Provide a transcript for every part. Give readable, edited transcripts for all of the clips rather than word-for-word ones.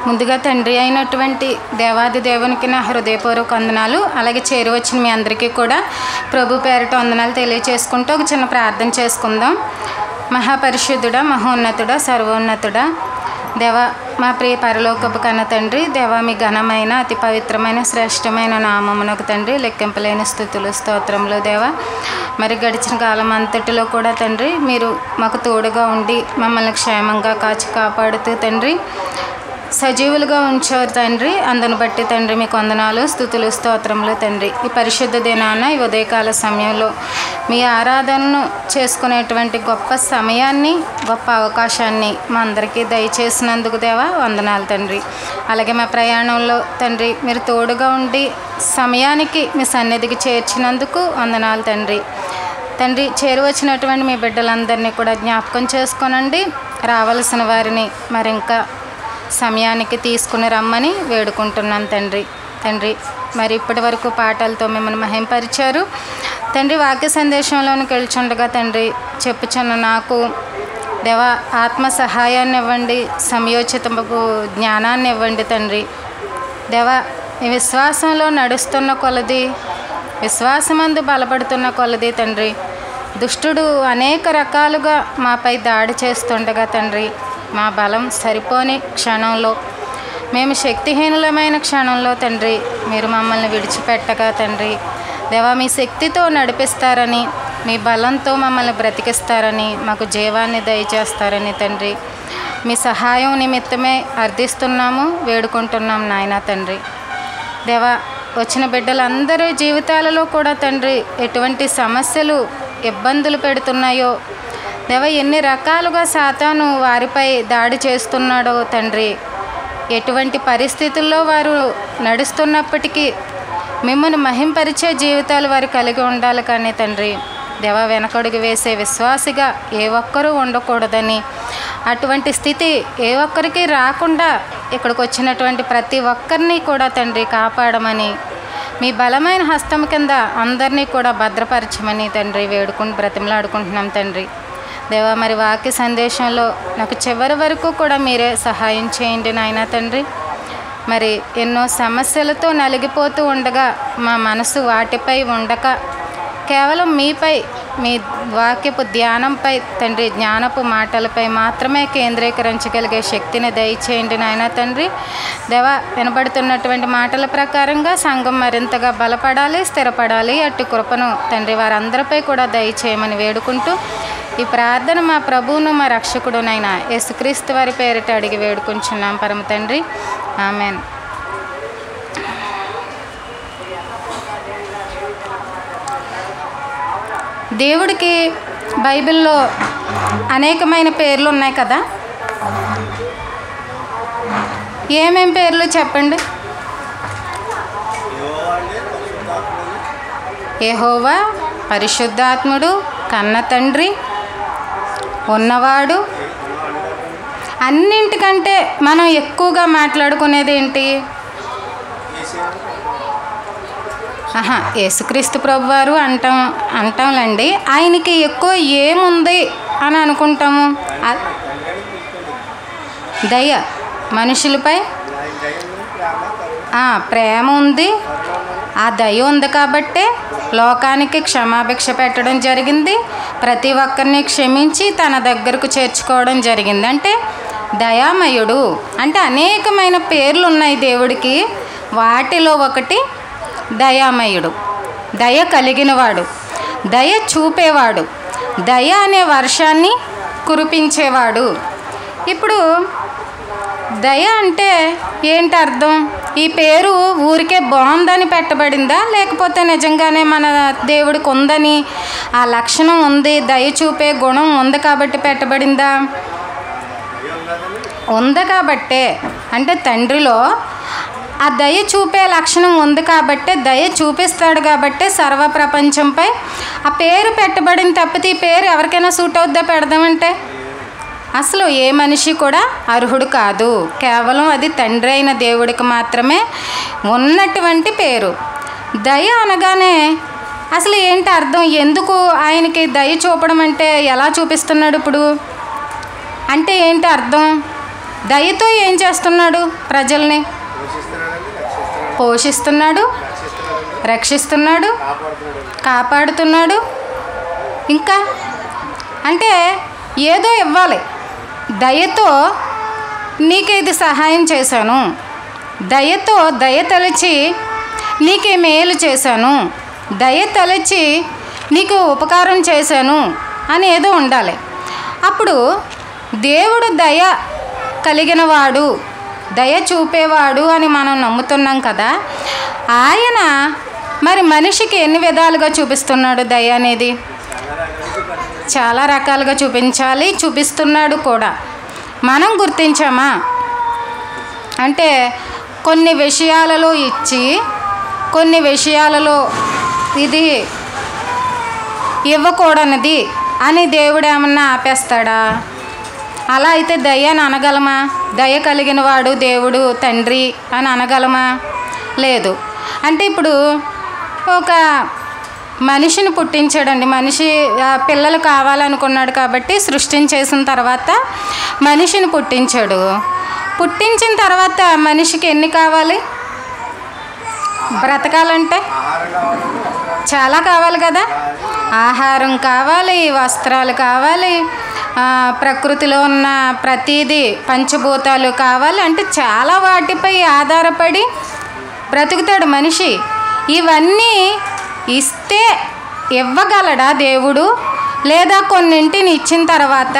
ముందుగా తండ్రి అయినటువంటి దేవాది దేవునికి నా హృదయపూర్వక వందనాలు. అలాగే చేరువచ్చిన మీ అందరికీ కూడా ప్రభు పేరిట వందనాలు తెలియచేసుకుంటూ ఒక చిన్న ప్రార్థన చేసుకుందాం. మహాపరిశుద్ధుడా, మహోన్నతుడా, సర్వోన్నతుడా, దేవ మా ప్రియ పరలోకపు కన్న తండ్రి, దేవ మీ ఘనమైన అతి పవిత్రమైన శ్రేష్టమైన నామమునకు తండ్రి లెక్కింపలేని స్థుతులు స్తోత్రములు. దేవ మరి గడిచిన కాలం అంతటిలో కూడా తండ్రి మీరు మాకు తోడుగా ఉండి మమ్మల్ని క్షేమంగా కాచి కాపాడుతూ తండ్రి సజీవులుగా ఉంచారు తండ్రి. అందును బట్టి తండ్రి మీకు వందనాలు, స్తుతులు, స్తోత్రములు తండ్రి. ఈ పరిశుద్ధ దినాన ఈ ఉదయకాల సమయంలో మీ ఆరాధనను చేసుకునేటువంటి గొప్ప సమయాన్ని, గొప్ప అవకాశాన్ని మా అందరికీ దయచేసినందుకు దేవా వందనాలు తండ్రి. అలాగే మా ప్రయాణంలో తండ్రి మీరు తోడుగా ఉండి సమయానికి మీ సన్నిధికి చేర్చినందుకు వందనాలు తండ్రి. తండ్రి చేరువచ్చినటువంటి మీ బిడ్డలందరినీ కూడా జ్ఞాపకం చేసుకోనండి. రావలసిన వారిని మరింకా సమయానికి తీసుకుని రమ్మని వేడుకుంటున్నాను తండ్రి. మరి ఇప్పటి వరకు పాటలతో మిమ్మల్ని మహింపరిచారు తండ్రి. వాక్య సందేశంలోనికి వెళ్చుండగా తండ్రి చెప్పుచున్న నాకు దేవ ఆత్మ సహాయాన్ని ఇవ్వండి, సమయోచితకు జ్ఞానాన్ని ఇవ్వండి తండ్రి. దేవ ఈ విశ్వాసంలో నడుస్తున్న కొలది, విశ్వాసమందు బలపడుతున్న కొలది తండ్రి దుష్టుడు అనేక రకాలుగా మాపై దాడి చేస్తుండగా తండ్రి మా బలం సరిపోని క్షణంలో, మేము శక్తిహీనులమైన క్షణంలో తండ్రి మీరు మమ్మల్ని విడిచిపెట్టగా తండ్రి దేవా మీ శక్తితో నడిపిస్తారని, మీ బలంతో మమ్మల్ని బ్రతికిస్తారని, మాకు జీవాన్ని దయచేస్తారని తండ్రి మీ సహాయం నిమిత్తమే అర్థిస్తున్నాము, వేడుకుంటున్నాం నాయన తండ్రి. దేవా వచ్చిన బిడ్డలందరి జీవితాలలో కూడా తండ్రి ఎటువంటి సమస్యలు ఇబ్బందులు పెడుతున్నాయో దేవ, ఎన్ని రకాలుగా సాతాను వారిపై దాడి చేస్తున్నాడో తండ్రి, ఎటువంటి పరిస్థితుల్లో వారు నడుస్తున్నప్పటికీ మిమ్మల్ని మహింపరిచే జీవితాలు వారు కలిగి ఉండాలి కానీ తండ్రి దేవ వెనకడుగు వేసే విశ్వాసిగా ఏ ఒక్కరూ ఉండకూడదని, అటువంటి స్థితి ఏ ఒక్కరికి రాకుండా ఇక్కడికి వచ్చినటువంటి ప్రతి ఒక్కరిని కూడా తండ్రి కాపాడమని, మీ బలమైన హస్తం కింద అందరినీ కూడా భద్రపరచమని తండ్రి వేడుకుని బ్రతిమలాడుకుంటున్నాం తండ్రి. దేవా మరి వాక్య సందేశంలో నాకు చివరి వరకు కూడా మీరే సహాయం చేయండి నాయన తండ్రి. మరి ఎన్నో సమస్యలతో నలిగిపోతూ ఉండగా మా మనసు వాటిపై ఉండక కేవలం మీపై, మీ వాక్యపు ధ్యానంపై తండ్రి జ్ఞానపు మాటలపై మాత్రమే కేంద్రీకరించగలిగే శక్తిని దయచేయండి నాయన తండ్రి. దేవ వినబడుతున్నటువంటి మాటల ప్రకారంగా సంఘం మరింతగా బలపడాలి, స్థిరపడాలి. అట్టి కృపను తండ్రి వారందరిపై కూడా దయచేయమని వేడుకుంటూ ఈ ప్రార్థన మా ప్రభువును మా రక్షకుడునైన యేసుక్రీస్తు వారి పేరిట అడిగి వేడుకుంటున్నాం పరమ తండ్రి, ఆమెన్. దేవుడికి బైబిల్లో అనేకమైన పేర్లు ఉన్నాయి కదా, ఏమేం పేర్లు చెప్పండి. యెహోవా పరిశుద్ధాత్ముడు, కన్న తండ్రి, ఉన్నవాడు. అన్నింటికంటే మనం ఎక్కువగా మాట్లాడుకునేది ఏంటి? యేసుక్రీస్తు ప్రభువారు అంటాంలేండి. ఆయనకి ఎక్కువ ఏముంది అని అనుకుంటాము? దయ, మనుషులపై ప్రేమ ఉంది. ఆ దయ ఉంది కాబట్టే లోకానికి క్షమాభిక్ష పెట్టడం జరిగింది. ప్రతి ఒక్కరిని క్షమించి తన దగ్గరకు చేర్చుకోవడం జరిగింది. అంటే దయామయుడు అంటే అనేకమైన పేర్లు ఉన్నాయి దేవుడికి. వాటిలో ఒకటి దయామయుడు, దయ కలిగినవాడు, దయ చూపేవాడు, దయ అనే వర్షాన్ని కురిపించేవాడు. ఇప్పుడు దయ అంటే ఏంటి అర్థం? ఈ పేరు ఊరికే బాగుందని పెట్టబడిందా, లేకపోతే నిజంగానే మన దేవుడికి ఉందని, ఆ లక్షణం ఉంది, దయ చూపే గుణం ఉంది కాబట్టి పెట్టబడిందా? ఉంది కాబట్టే, అంటే తండ్రిలో ఆ దయ చూపే లక్షణం ఉంది కాబట్టే, దయ చూపిస్తాడు కాబట్టే సర్వప్రపంచంపై ఆ పేరు పెట్టబడిన. తప్పితే ఈ పేరు ఎవరికైనా సూట్ అవుద్దా పెడదామంటే? అసలు ఏ మనిషి కూడా అర్హుడు కాదు. కేవలం అది తండ్రి అయిన దేవుడికి మాత్రమే ఉన్నటువంటి పేరు. దయ అనగానే అసలు ఏంటి అర్థం? ఎందుకు ఆయనకి దయ చూపడం అంటే ఎలా చూపిస్తున్నాడు ఇప్పుడు అంటే ఏంటి అర్థం? దయతో ఏం చేస్తున్నాడు? ప్రజల్ని పోషిస్తున్నాడు, రక్షిస్తున్నాడు, కాపాడుతున్నాడు. ఇంకా అంటే ఏదో ఇవ్వాలి. దయతో నీకు ఇది సహాయం చేశాను, దయతో దయ తలచి నీకు మేలు చేశాను, దయ తలచి నీకు ఉపకారం చేశాను అని ఏదో ఉండాలి. అప్పుడు దేవుడు దయ కలిగిన వాడు, దయ చూపేవాడు అని మనం నమ్ముతున్నాం కదా. ఆయన మరి మనిషికి ఎన్ని విధాలుగా చూపిస్తున్నాడు దయ అనేది? చాలా రకాలుగా చూపించాలి, చూపిస్తున్నాడు కూడా. మనం గుర్తించామా అంటే కొన్ని విషయాలలో ఇచ్చి కొన్ని విషయాలలో ఇది ఇవ్వకూడనిది అని దేవుడు ఏమన్నా ఆపేస్తాడా? అలా అయితే దయ అని అనగలమా? దయ కలిగిన వాడు దేవుడు తండ్రి అని అనగలమా? లేదు. అంటే ఇప్పుడు ఒక మనిషిని పుట్టించాడండి. మనిషి పిల్లలు కావాలనుకున్నాడు కాబట్టి సృష్టించేసిన తర్వాత మనిషిని పుట్టించాడు. పుట్టించిన తర్వాత మనిషికి ఎన్ని కావాలి? బ్రతకాలంటే చాలా కావాలి కదా. ఆహారం కావాలి, వస్త్రాలు కావాలి, ప్రకృతిలో ఉన్న ప్రతిదీ పంచభూతాలు కావాలి. అంటే చాలా వాటిపై ఆధారపడి బ్రతుకుతాడు మనిషి. ఇవన్నీ ఇస్తే ఇవ్వగలడా దేవుడు? లేదా కొన్నింటిని ఇచ్చిన తర్వాత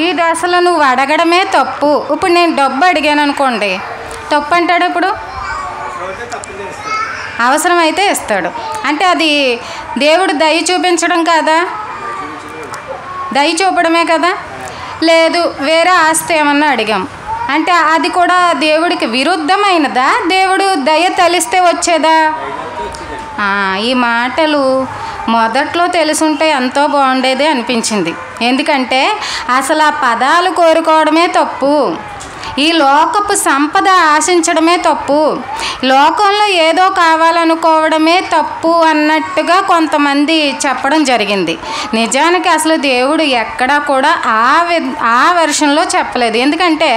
ఇది అసలు నువ్వు అడగడమే తప్పు, ఇప్పుడు నేను డబ్బు అడిగాను అనుకోండి, తప్పు అంటాడు. ఇప్పుడు అవసరమైతే ఇస్తాడు. అంటే అది దేవుడు దయ చూపించడం కాదా? దయ చూపడమే కదా. లేదు వేరే ఆస్తి ఏమన్నా అడిగాం అంటే అది కూడా దేవుడికి విరుద్ధమైనదా? దేవుడు దయ తలిస్తే వచ్చేదా? ఈ మాటలు మొదట్లో తెలుసుంటే ఎంతో బాగుండేది అనిపించింది. ఎందుకంటే అసలు ఆ పదాలు కోరుకోవడమే తప్పు, ఈ లోకపు సంపద ఆశించడమే తప్పు, లోకంలో ఏదో కావాలనుకోవడమే తప్పు అన్నట్టుగా కొంతమంది చెప్పడం జరిగింది. నిజానికి అసలు దేవుడు ఎక్కడా కూడా ఆ వెర్షన్లో చెప్పలేదు. ఎందుకంటే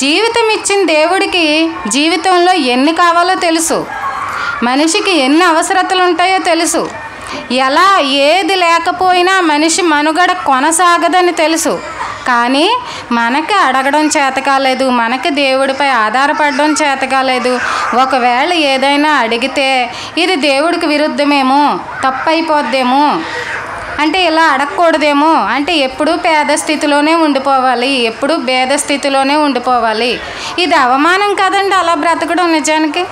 జీవితం ఇచ్చిన దేవుడికి జీవితంలో ఎన్ని కావాలో తెలుసు, మనిషికి ఎన్ని అవసరతలు ఉంటాయో తెలుసు, ఎలా ఏది లేకపోయినా మనిషి మనుగడ కొనసాగదని తెలుసు. కానీ మనకి అడగడం చేత కాలేదు, మనకి దేవుడిపై ఆధారపడడం చేత కాలేదు. ఒకవేళ ఏదైనా అడిగితే ఇది దేవుడికి విరుద్ధమేమో, తప్పైపోద్దేమో, అంటే ఇలా అడగకూడదేమో, అంటే ఎప్పుడూ పేద స్థితిలోనే ఉండిపోవాలి, ఎప్పుడూ భేద స్థితిలోనే ఉండిపోవాలి. ఇది అవమానం కదండి అలా బ్రతకడం నిజానికి.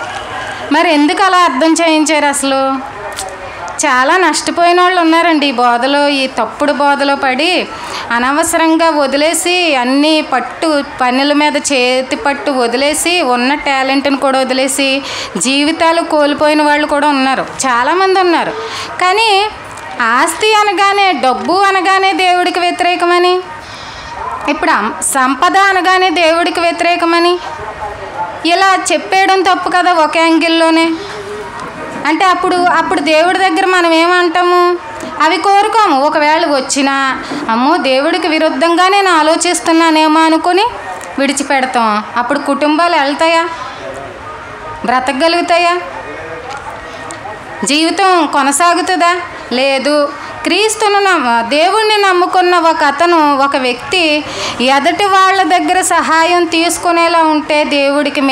మరి ఎందుకు అలా అర్థం చేయించారు? అసలు చాలా నష్టపోయిన వాళ్ళు ఉన్నారండి ఈ బోధలో, ఈ తప్పుడు బోధలో పడి అనవసరంగా వదిలేసి అన్నీ పనుల మీద చేతి పట్టు వదిలేసి ఉన్న టాలెంట్ని కూడా వదిలేసి జీవితాలు కోల్పోయిన వాళ్ళు కూడా ఉన్నారు, చాలామంది ఉన్నారు. కానీ ఆస్తి అనగానే, డబ్బు అనగానే దేవుడికి వ్యతిరేకమని, ఇప్పుడు సంపద అనగానే దేవుడికి వ్యతిరేకమని ఇలా చెప్పేయడం తప్పు కదా ఒక యాంగిల్లోనే. అంటే అప్పుడు దేవుడి దగ్గర మనం ఏమంటాము? అవి కోరుకోము. ఒకవేళ వచ్చినా అమ్మో దేవుడికి విరుద్ధంగా నేను ఆలోచిస్తున్నానేమో అనుకుని విడిచిపెడతాం. అప్పుడు కుటుంబాలు వెళ్తాయా? బ్రతకగలుగుతాయా? జీవితం కొనసాగుతుందా? లేదు. క్రీస్తును దేవుణ్ణి నమ్ముకున్న ఒక వ్యక్తి ఎదటి వాళ్ళ దగ్గర సహాయం తీసుకునేలా ఉంటే దేవుడికి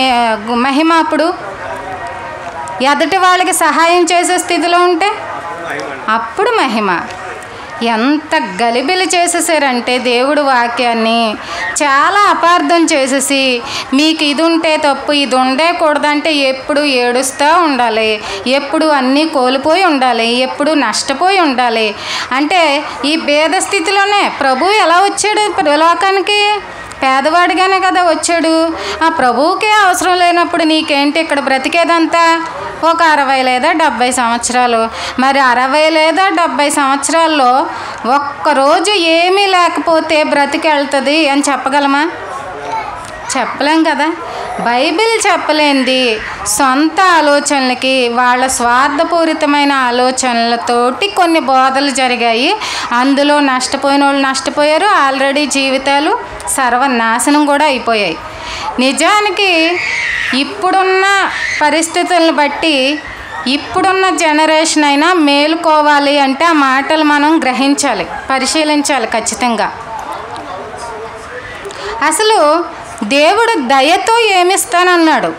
మహిమ. అప్పుడు ఎదటి వాళ్ళకి సహాయం చేసే స్థితిలో ఉంటే అప్పుడు మహిమ. ఎంత గలిబిలి చేసేసారంటే దేవుడు వాక్యాన్ని చాలా అపార్థం చేసేసి, మీకు ఇది ఉంటే తప్పు, ఇది ఉండకూడదంటే ఎప్పుడు ఏడుస్తూ ఉండాలి, ఎప్పుడు అన్నీ కోల్పోయి ఉండాలి, ఎప్పుడు నష్టపోయి ఉండాలి. అంటే ఈ భేద స్థితిలోనే ప్రభువు ఎలా వచ్చాడు లోకానికి? పేదవాడిగానే కదా వచ్చాడు. ఆ ప్రభువుకే అవసరం లేనప్పుడు నీకేంటి ఇక్కడ బ్రతికేదంతా? ఒక 60 లేదా 70 సంవత్సరాలు. మరి 60 లేదా 70 సంవత్సరాల్లో ఒక్కరోజు ఏమీ లేకపోతే బ్రతికెళ్తుంది అని చెప్పగలమా? చెప్పలేం కదా. బైబిల్ చెప్పలేంది సొంత ఆలోచనలకి, వాళ్ళ స్వార్థపూరితమైన ఆలోచనలతోటి కొన్ని బోధలు జరిగాయి. అందులో నష్టపోయిన వాళ్ళు నష్టపోయారు. ఆల్రెడీ జీవితాలు సర్వనాశనం కూడా అయిపోయాయి. నిజానికి ఇప్పుడున్న పరిస్థితులను బట్టి ఇప్పుడున్న జనరేషన్ అయినా మేలుకోవాలి అంటే ఆ మాటలు మనం గ్రహించాలి, పరిశీలించాలి ఖచ్చితంగా. అసలు దేవుడు దయతో ఏమిస్తానన్నాడు?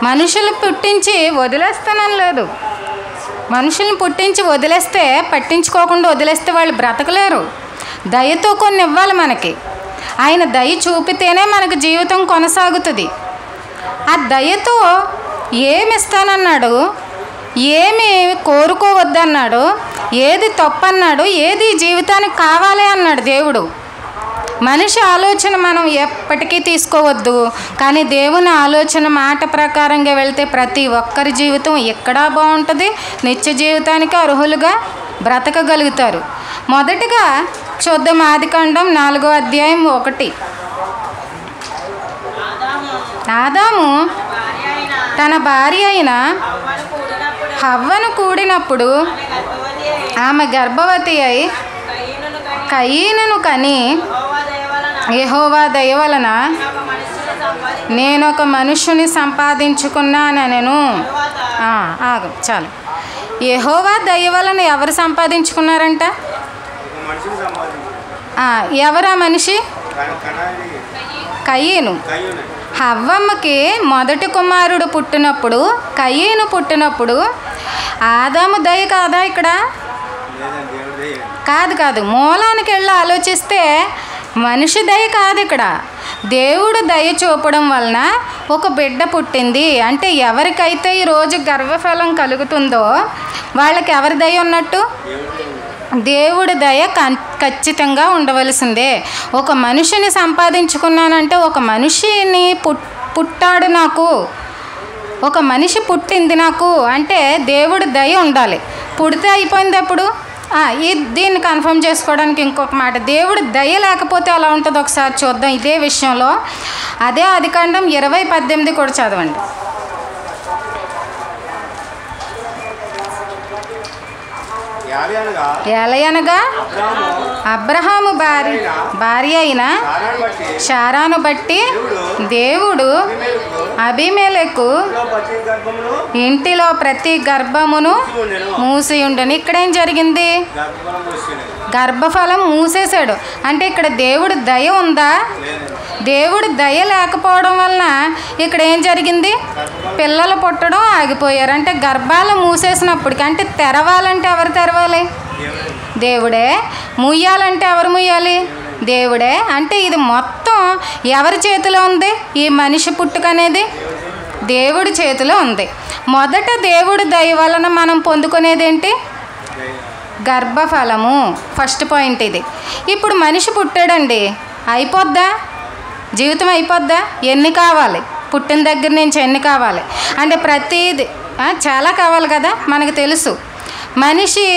మనుషులు పుట్టించి వదిలేస్తానని లేదు. మనుషుల్ని పుట్టించి వదిలేస్తే, పట్టించుకోకుండా వదిలేస్తే వాళ్ళు బ్రతకలేరు. దయతో కొన్ని ఇవ్వాలి మనకి. ఆయన దయ చూపితేనే మనకు జీవితం కొనసాగుతుంది. ఆ దయతో ఏమి ఇస్తానన్నాడు, ఏమి కోరుకోవద్దన్నాడు, ఏది తప్పన్నాడు, ఏది జీవితానికి కావాలి అన్నాడు దేవుడు. మనిషి ఆలోచన మనం ఎప్పటికీ తీసుకోవద్దు, కానీ దేవుని ఆలోచన మాట ప్రకారంగా వెళ్తే ప్రతి ఒక్కరి జీవితం ఎక్కడా బాగుంటుంది, నిత్య జీవితానికి అర్హులుగా బ్రతకగలుగుతారు. మొదటిగా చూద్దాం, ఆదికాండం 4వ అధ్యాయం 1. ఆదాము తన భార్య అయిన హవ్వను కూడినప్పుడు ఆమె గర్భవతి అయి కయీనును కని, యెహోవా దయ వలన నేను ఒక మనుష్యుని సంపాదించుకున్నానెను. ఆగు చాలు. యెహోవా దయ వలన ఎవరు సంపాదించుకున్నారంట? ఎవరా మనిషి? కయీను. హవ్వమ్మకి మొదటి కుమారుడు పుట్టినప్పుడు, కయీను పుట్టినప్పుడు ఆదాము దయ కాదా ఇక్కడ? కాదు. మూలానికి వెళ్ళి ఆలోచిస్తే మనిషి దయ కాదు ఇక్కడ. దేవుడు దయ చూపడం వలన ఒక బిడ్డ పుట్టింది. అంటే ఎవరికైతే ఈరోజు గర్భఫలం కలుగుతుందో వాళ్ళకి ఎవరి దయ ఉన్నట్టు? దేవుడి దయ ఖచ్చితంగా ఉండవలసిందే. ఒక మనిషిని సంపాదించుకున్నానంటే ఒక మనిషిని పుట్టాడు నాకు, ఒక మనిషి పుట్టింది నాకు అంటే దేవుడి దయ ఉండాలి. పుడితే అయిపోయింది అప్పుడు. దీన్ని కన్ఫర్మ్ చేసుకోవడానికి ఇంకొక మాట, దేవుడు దయ లేకపోతే ఎలా ఉంటుందో ఒకసారి చూద్దాం ఇదే విషయంలో. అదే ఆదికాండం 20:18 కూడా చదవండి. ఏలయనగా అబ్రహాము భార్య అయిన శారాను బట్టి దేవుడు అబీమెలెకు ఇంటిలో ప్రతి గర్భమును మూసి ఉండను. ఇక్కడేం జరిగింది? గర్భఫలం మూసేశాడు. అంటే ఇక్కడ దేవుడు దయ ఉందా? దేవుడు దయ లేకపోవడం వలన ఇక్కడ ఏం జరిగింది? పిల్లలు పుట్టడం ఆగిపోయారు. అంటే గర్భాలు మూసేసినప్పటికీ, అంటే తెరవాలంటే ఎవరు తెరవాలి? దేవుడే. ముయ్యాలంటే ఎవరు ముయ్యాలి? దేవుడే. అంటే ఇది మొత్తం ఎవరి చేతిలో ఉంది? ఈ మనిషి పుట్టుక అనేది దేవుడి చేతిలో ఉంది. మొదట దేవుడి దయ వలన మనం పొందుకునేది ఏంటి? గర్భఫలము. ఫస్ట్ పాయింట్ ఇది. ఇప్పుడు మనిషి పుట్టాడండి, అయిపోద్దా? జీవితం అయిపోద్దా? ఎన్ని కావాలి? పుట్టిన దగ్గర నుంచి ఎన్ని కావాలి? అంటే ప్రతిది చాలా కావాలి కదా. మనకు తెలుసు మనిషి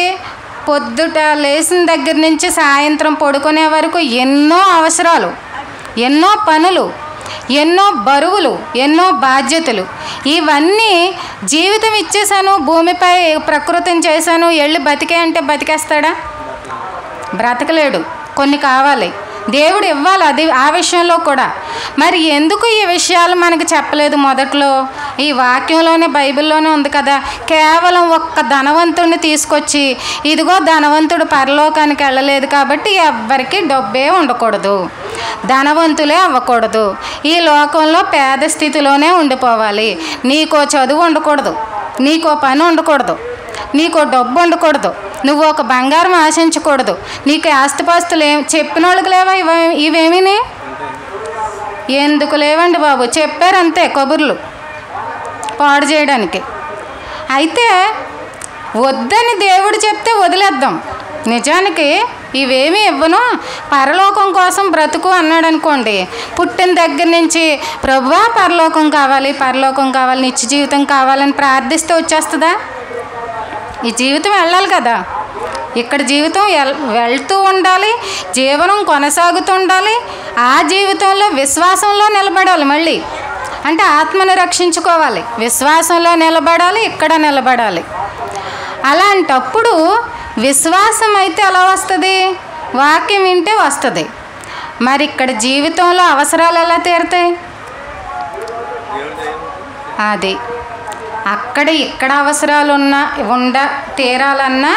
పొద్దుట లేచిన దగ్గర నుంచి సాయంత్రం పడుకునే వరకు ఎన్నో అవసరాలు, ఎన్నో పనులు, ఎన్నో బరువులు, ఎన్నో బాధ్యతలు. ఇవన్నీ జీవితం ఇచ్చేసాను, భూమిపై ప్రకృతిని చేశాను, వెళ్ళి బతికే అంటే బతికేస్తాడా? బ్రతకలేడు. కొన్ని కావాలి, దేవుడు ఇవ్వాలి. అది ఆ విషయంలో కూడా. మరి ఎందుకు ఈ విషయాలు మనకు చెప్పలేదు మొదట్లో? ఈ వాక్యంలోనే, బైబిల్లోనే ఉంది కదా. కేవలం ఒక్క ధనవంతుడిని తీసుకొచ్చి, ఇదిగో ధనవంతుడు పరలోకానికి వెళ్ళలేదు కాబట్టి ఎవ్వరికి డబ్బే ఉండకూడదు, ధనవంతులే అవ్వకూడదు, ఈ లోకంలో పేద స్థితిలోనే ఉండిపోవాలి, నీకో చదువు ఉండకూడదు, నీకో పని ఉండకూడదు, నీకో డబ్బు ఉండకూడదు, నువ్వు ఒక బంగారం ఆశించకూడదు, నీకు ఆస్తిపాస్తులు చెప్పిన వాళ్ళకి లేవా ఇవేమీ? ఎందుకు లేవండి బాబు? చెప్పారంతే కబుర్లు పాడు చేయడానికి. అయితే వద్దని దేవుడు చెప్తే వదిలేద్దాం. నిజానికి ఇవేమీ ఇవ్వను, పరలోకం కోసం బ్రతుకు అన్నాడు అనుకోండి, పుట్టిన దగ్గర నుంచి ప్రభువా పరలోకం కావాలి, పరలోకం కావాలి, నిత్య జీవితం కావాలని ప్రార్థిస్తే వచ్చేస్తుందా? ఈ జీవితం వెళ్ళాలి కదా. ఇక్కడ జీవితం వెళ్తూ ఉండాలి, జీవనం కొనసాగుతుండాలి. ఆ జీవితంలో విశ్వాసంలో నిలబడాలి. మళ్ళీ అంటే ఆత్మను రక్షించుకోవాలి, విశ్వాసంలో నిలబడాలి, ఇక్కడ నిలబడాలి. అలాంటప్పుడు విశ్వాసం అయితే ఎలా వస్తుంది? వాక్యం వింటే వస్తుంది. మరి ఇక్కడ జీవితంలో అవసరాలు ఎలా తీరుతాయి? అది అక్కడ ఇక్కడ అవసరాలు తీరాలన్నా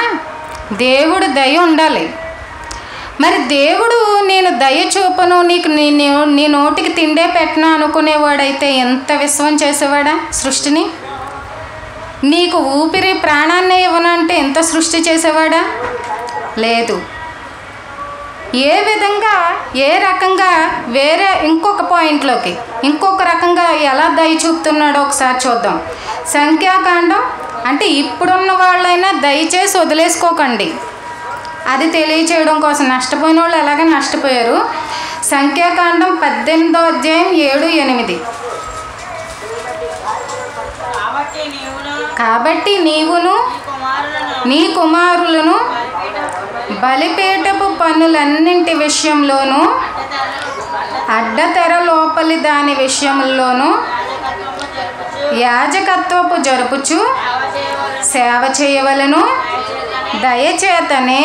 దేవుడు దయ ఉండాలి. మరి దేవుడు నేను దయ చూపను, నీకు నీ నోటికి తిండే పెట్టను అనుకునేవాడైతే ఎంత విశ్వం చేసేవాడా సృష్టిని? నీకు ఊపిరి ప్రాణాన్ని ఇవ్వను అంటే ఎంత సృష్టి చేసేవాడా? లేదు. ఏ విధంగా ఏ రకంగా వేరే ఇంకొక రకంగా ఎలా దయ చూపుతున్నాడో ఒకసారి చూద్దాం. సంఖ్యాకాండం అంటే ఇప్పుడున్న వాళ్ళైనా దయచేసి వదిలేసుకోకండి, అది తెలియచేయడం కోసం. నష్టపోయిన వాళ్ళు ఎలాగ నష్టపోయారు. సంఖ్యాకాండం 18వ అధ్యాయం 7-8. కాబట్టి నీవును నీ కుమారులను బలిపీఠపు పనులన్నింటి విషయంలోనూ అడ్డతెర లోపలి దాని విషయంలోనూ యాజకత్వపు జరుపుచు సేవ చేయవలెను. దయచేతనే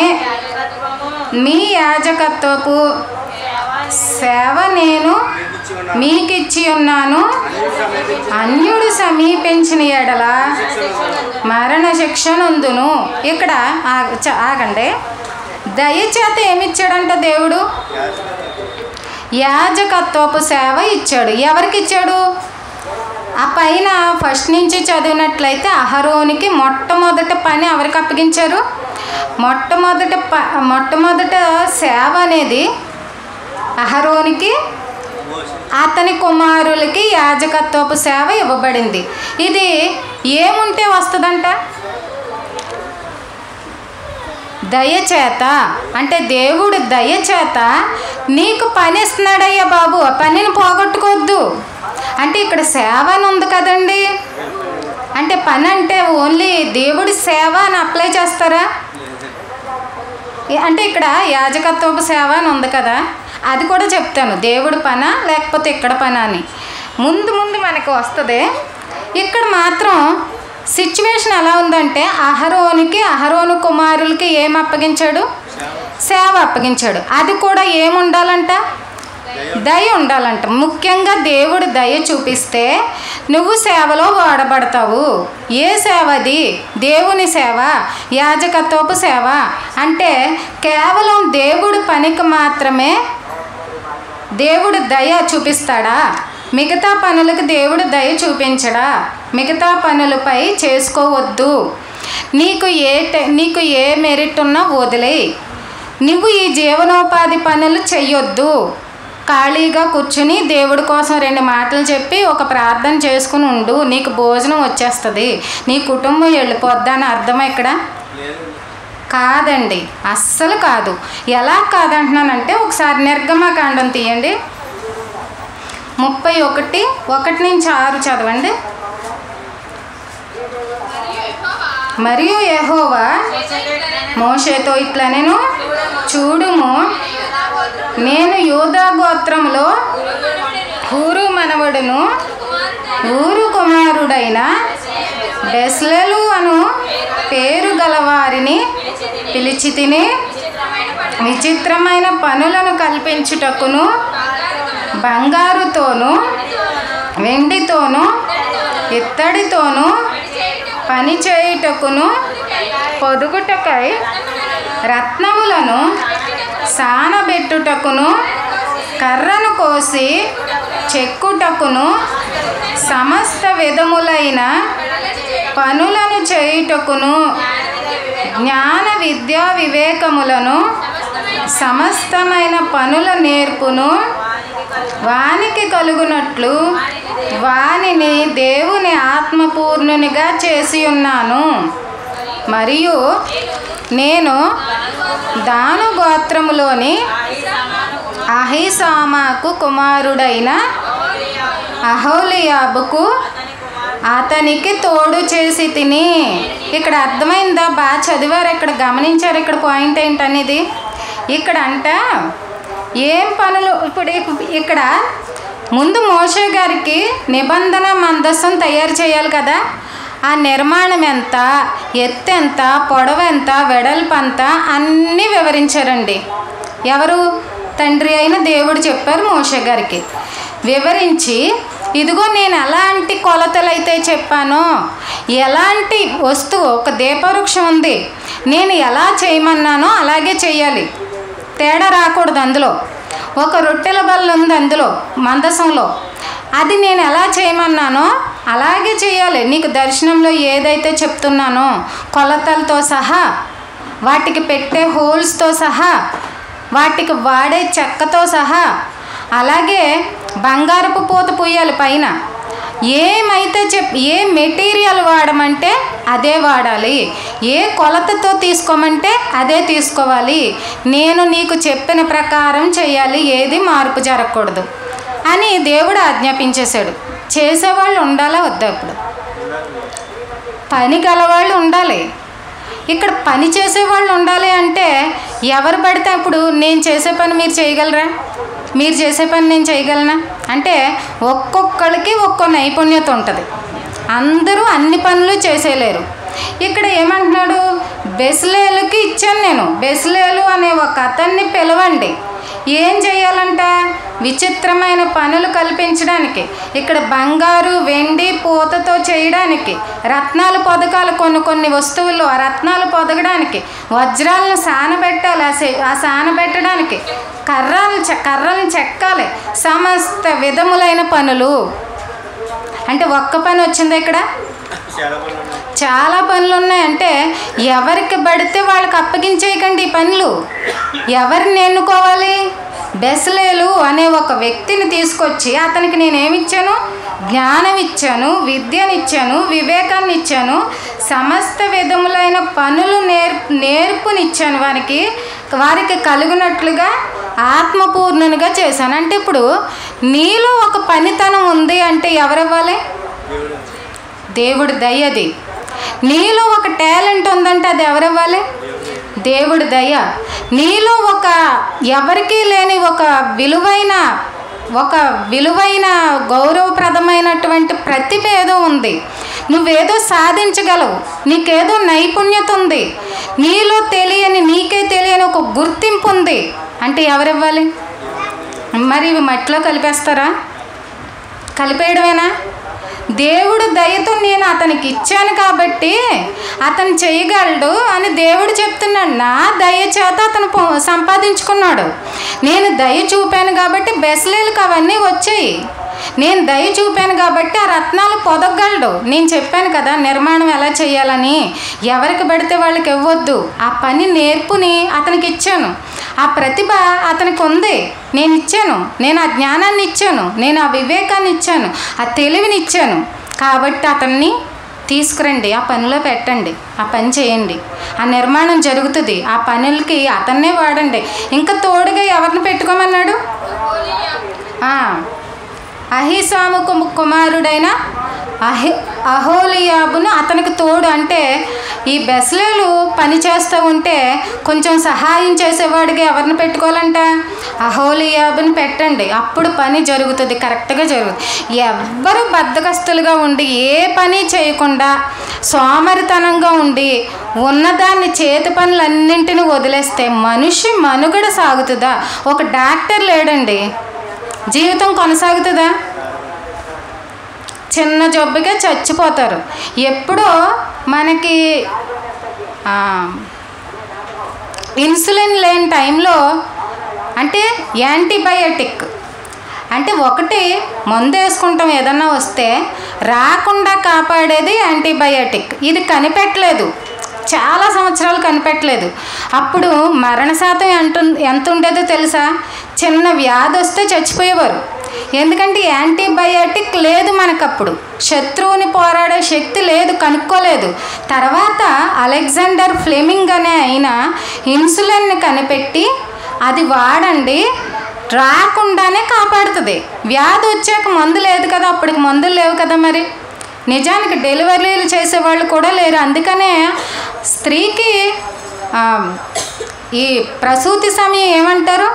మీ యాజకత్వపు సేవ నేను మీకిచ్చి ఉన్నాను. అన్యుడు సమీపించిన ఎడల మరణ శిక్ష నందును. ఇక్కడ ఆగండి. దయచేత ఏమిచ్చాడంట దేవుడు? యాజకత్వపు సేవ ఇచ్చాడు. ఎవరికి ఇచ్చాడు? ఆ పైన ఫస్ట్ నుంచి చదివినట్లయితే అహరోనికి మొట్టమొదట పని ఎవరికి అప్పగించారు? మొట్టమొదట సేవ అనేది అహరోనికి, అతని కుమారులకి యాజకత్వపు సేవ ఇవ్వబడింది. ఇది ఏముంటే వస్తుందంట? దయచేత. అంటే దేవుడు దయచేత నీకు పని ఇస్తున్నాడయ్యా బాబు, ఆ పనిని పోగొట్టుకోవద్దు అంటే ఇక్కడ సేవ అని ఉంది కదండి. అంటే పని అంటే ఓన్లీ దేవుడి సేవ అని అప్లై చేస్తారా? అంటే ఇక్కడ యాజకత్వపు సేవ అని ఉంది కదా, అది కూడా చెప్తాను. దేవుడి పనా లేకపోతే ఇక్కడ పనా అని ముందు మనకు వస్తుంది. ఇక్కడ మాత్రం సిచ్యువేషన్ ఎలా ఉందంటే అహరోను కుమారులకి ఏం అప్పగించాడు? సేవ అప్పగించాడు. అది కూడా ఏముండాలంట? దయ ఉండాలంట. ముఖ్యంగా దేవుడు దయ చూపిస్తే నువ్వు సేవలో వాడబడతావు. ఏ సేవ అది? దేవుని సేవ, యాజకత్వపు సేవ. అంటే కేవలం దేవుడి పనికి మాత్రమే దేవుడు దయ చూపిస్తాడా? మిగతా పనులకు దేవుడు దయ చూపించడా? మిగతా పనులపై చేసుకోవద్దు. నీకు ఏ మెరిట్ ఉన్నా వదిలే. నువ్వు ఈ జీవనోపాధి పనులు చెయ్యొద్దు. ఖాళీగా కూర్చుని దేవుడి కోసం 2 మాటలు చెప్పి ఒక ప్రార్థన చేసుకుని ఉండు, నీకు భోజనం వచ్చేస్తుంది, నీ కుటుంబం వెళ్ళిపోద్దా అని అర్థం ఇక్కడ? కాదండి, అస్సలు కాదు. ఎలా కాదంటున్నానంటే ఒకసారి నిర్గమకాండం తీయండి. 31:1-6 చదవండి. మరియు యెహోవా మోషేతో ఇట్లనెను, చూడుము, నేను యూదా గోత్రములో హూరు మనవడును ఊరు కుమారుడైన బెస్లెలు అను పేరు గలవారిని పిలిచి తిని విచిత్రమైన పనులను కల్పించుటకును బంగారుతోనూ వెండితోనూ ఇత్తడితోనూ పని చేయుటకును పొదుగుటకై రత్నములను సానబెట్టుటకును కర్రను కోసి చెక్కుటకును సమస్త విధములైన పనులను చేయుటకును జ్ఞాన విద్యా వివేకములను సమస్తమైన పనుల నేర్పును వానికి కలుగునట్లు వానిని దేవుని ఆత్మపూర్ణునిగా చేసి ఉన్నాను. మరియు నేను దాను గోత్రములోని అహీసామాకు కుమారుడైన అహోలియాబుకు అతనికి తోడు చేసి తిని. ఇక్కడ అర్థమైందా? బాగా చదివారు, ఇక్కడ గమనించారు. ఇక్కడ పాయింట్ ఏంటనేది ఇక్కడ అంట ఏం పనులు. ఇప్పుడు ఇక్కడ ముందు మోషే గారికి నిబంధన మందస్సం తయారు చేయాలి కదా. ఆ నిర్మాణం ఎంత, ఎత్తు ఎంత, పొడవు ఎంత, వెడల్పు ఎంత అన్నీ వివరించారండి. ఎవరు? తండ్రి అయిన దేవుడు చెప్పారు మోషే గారికి. వివరించి ఇదిగో నేను ఎలాంటి కొలతలు అయితే చెప్పానో, ఎలాంటి వస్తువు, ఒక దీపవృక్షం ఉంది, నేను ఎలా చేయమన్నానో అలాగే చేయాలి, తేడా రాకూడదు. అందులో ఒక రొట్టెల బల్ల ఉంది, అందులో మందసంలో, అది నేను ఎలా చేయమన్నానో అలాగే చేయాలి. నీకు దర్శనంలో ఏదైతే చెప్తున్నానో కొలతలతో సహా, వాటికి పెట్టే హోల్స్తో సహా, వాటికి వాడే చెక్కతో సహా, అలాగే బంగారపు పూత పూయాలి పైన. ఏమైతే ఏ మెటీరియల్ వాడమంటే అదే వాడాలి, ఏ కొలతతో తీసుకోమంటే అదే తీసుకోవాలి, నేను నీకు చెప్పిన ప్రకారం చేయాలి, ఏది మార్పు జరగకూడదు అని దేవుడు ఆజ్ఞాపించేశాడు. చేసేవాళ్ళు ఉండాలా వద్దా? ఇప్పుడు పని గలవాళ్ళు ఉండాలి. ఇక్కడ పని చేసేవాళ్ళు ఉండాలి అంటే ఎవరు పడితే అప్పుడు నేను చేసే పని మీరు చేయగలరా, మీరు చేసే పని నేను చేయగలనా అంటే ఒక్కొక్కరికి ఒక్కో నైపుణ్యత ఉంటుంది. అందరూ అన్ని పనులు చేసేయలేరు. ఇక్కడ ఏమంటున్నాడు, బెస్లేలుకి ఇచ్చాను నేను, బెస్లేలు అనే ఒక అతన్ని పిలవండి. ఏం చేయాలంట? విచిత్రమైన పనులు కల్పించడానికి, ఇక్కడ బంగారు వెండి పూతతో చేయడానికి, రత్నాలు పొదకాలు కొన్ని వస్తువుల్లో ఆ రత్నాలు పొదగడానికి, వజ్రాలను సానబెట్టాలి, ఆ సానబెట్టడానికి, కర్రలను చెక్కాలి, సమస్త విధములైన పనులు. అంటే ఒక్క పని వచ్చింది ఇక్కడ? చాలా పనులు ఉన్నాయి. అంటే ఎవరికి పడితే వాళ్ళకి అప్పగించేయకండి ఈ పనులు. ఎవరిని ఎన్నుకోవాలి? బెస్లేలు అనే ఒక వ్యక్తిని తీసుకొచ్చి అతనికి నేనేమిచ్చాను? జ్ఞానం ఇచ్చాను, విద్యనిచ్చాను, వివేకాన్ని ఇచ్చాను, సమస్త విధములైన పనులు నేర్పునిచ్చాను. వారికి కలుగునట్లుగా ఆత్మపూర్ణునిగా చేశాను. అంటే ఇప్పుడు నీలో ఒక పనితనం ఉంది అంటే ఎవరివ్వాలి? దేవుడి దయది. నీలో ఒక టాలెంట్ ఉందంటే అది ఎవరివ్వాలి? దేవుడి దయ. నీలో ఒక ఎవరికీ లేని ఒక విలువైన గౌరవప్రదమైనటువంటి ప్రతిభ ఏదో ఉంది, నువ్వేదో సాధించగలవు, నీకేదో నైపుణ్యత ఉంది, నీలో తెలియని, నీకే తెలియని ఒక గుర్తింపు ఉంది అంటే ఎవరివ్వాలి? మరి ఇవి మట్టిలో కలిపేస్తారా? కలిపేయడమేనా? దేవుడు దయతో నేను అతనికి ఇచ్చాను కాబట్టి అతను చేయగలడు అని దేవుడు చెప్తున్నాడు. నా దయ చేత అతను సంపాదించుకున్నాడు. నేను దయ చూపాను కాబట్టి బెస్లేలకు అవన్నీ వచ్చాయి. నేను దయ చూపాను కాబట్టి ఆ రత్నాలు పొదగలడు. నేను చెప్పాను కదా నిర్మాణం ఎలా చేయాలని. ఎవరికి పడితే వాళ్ళకి ఇవ్వద్దు. ఆ పని నేర్పుని అతనికి ఇచ్చాను. ఆ ప్రతిభ అతనికి ఉంది, నేను ఇచ్చాను. నేను ఆ జ్ఞానాన్ని ఇచ్చాను, నేను ఆ వివేకాన్ని ఇచ్చాను, ఆ తెలివిని ఇచ్చాను. కాబట్టి అతన్ని తీసుకురండి, ఆ పనిలో పెట్టండి, ఆ పని చేయండి, ఆ నిర్మాణం జరుగుతుంది. ఆ పనులకి అతన్నే వాడండి. ఇంకా తోడుగా ఎవరిని పెట్టుకోమన్నాడు? అహీసాము కుమారుడైన అహోలియాబును అతనికి తోడు. అంటే ఈ బెస్లేలు పని చేస్తూ ఉంటే కొంచెం సహాయం చేసేవాడిగా ఎవరిని పెట్టుకోవాలంట? అహోలియాబుని పెట్టండి. అప్పుడు పని జరుగుతుంది, కరెక్ట్గా జరుగుతుంది. ఎవ్వరు బద్ధకస్తులుగా ఉండి ఏ పని చేయకుండా సోమరితనంగా ఉండి ఉన్నదాన్ని చేతి పనులన్నింటినీ వదిలేస్తే మనిషి మనుగడ సాగుతుందా? ఒక డాక్టర్ లేడండి, జీవితం కొనసాగుతుందా? చిన్న జబ్బుకే చచ్చిపోతారు. ఎప్పుడో మనకి ఇన్సులిన్ లేని టైంలో అంటే యాంటీబయాటిక్ అంటే ఒకటి మందు వేసుకుంటాం, ఏదన్నా వస్తే రాకుండా కాపాడేది యాంటీబయాటిక్. ఇది కనిపెట్టలేదు, చాలా సంవత్సరాలు కనిపెట్టలేదు. అప్పుడు మరణ శాతం ఎంత ఉండేదో తెలుసా? చిన్న వ్యాధి వస్తే చచ్చిపోయేవారు. ఎందుకంటే యాంటీబయాటిక్ లేదు మనకప్పుడు, శత్రువుని పోరాడే శక్తి లేదు, కనుక్కోలేదు. తర్వాత అలెగ్జాండర్ ఫ్లెమింగ్ అనే ఆయన ఇన్సులిన్ని కనిపెట్టి అది వాడండి, రాకుండానే కాపాడుతుంది. వ్యాధి వచ్చాక మందు లేదు కదా, అప్పటికి మందులు లేవు కదా. మరి నిజానికి డెలివరీలు చేసేవాళ్ళు కూడా లేరు. అందుకనే స్త్రీకి ఈ ప్రసూతి సమయం ఏమంటారు?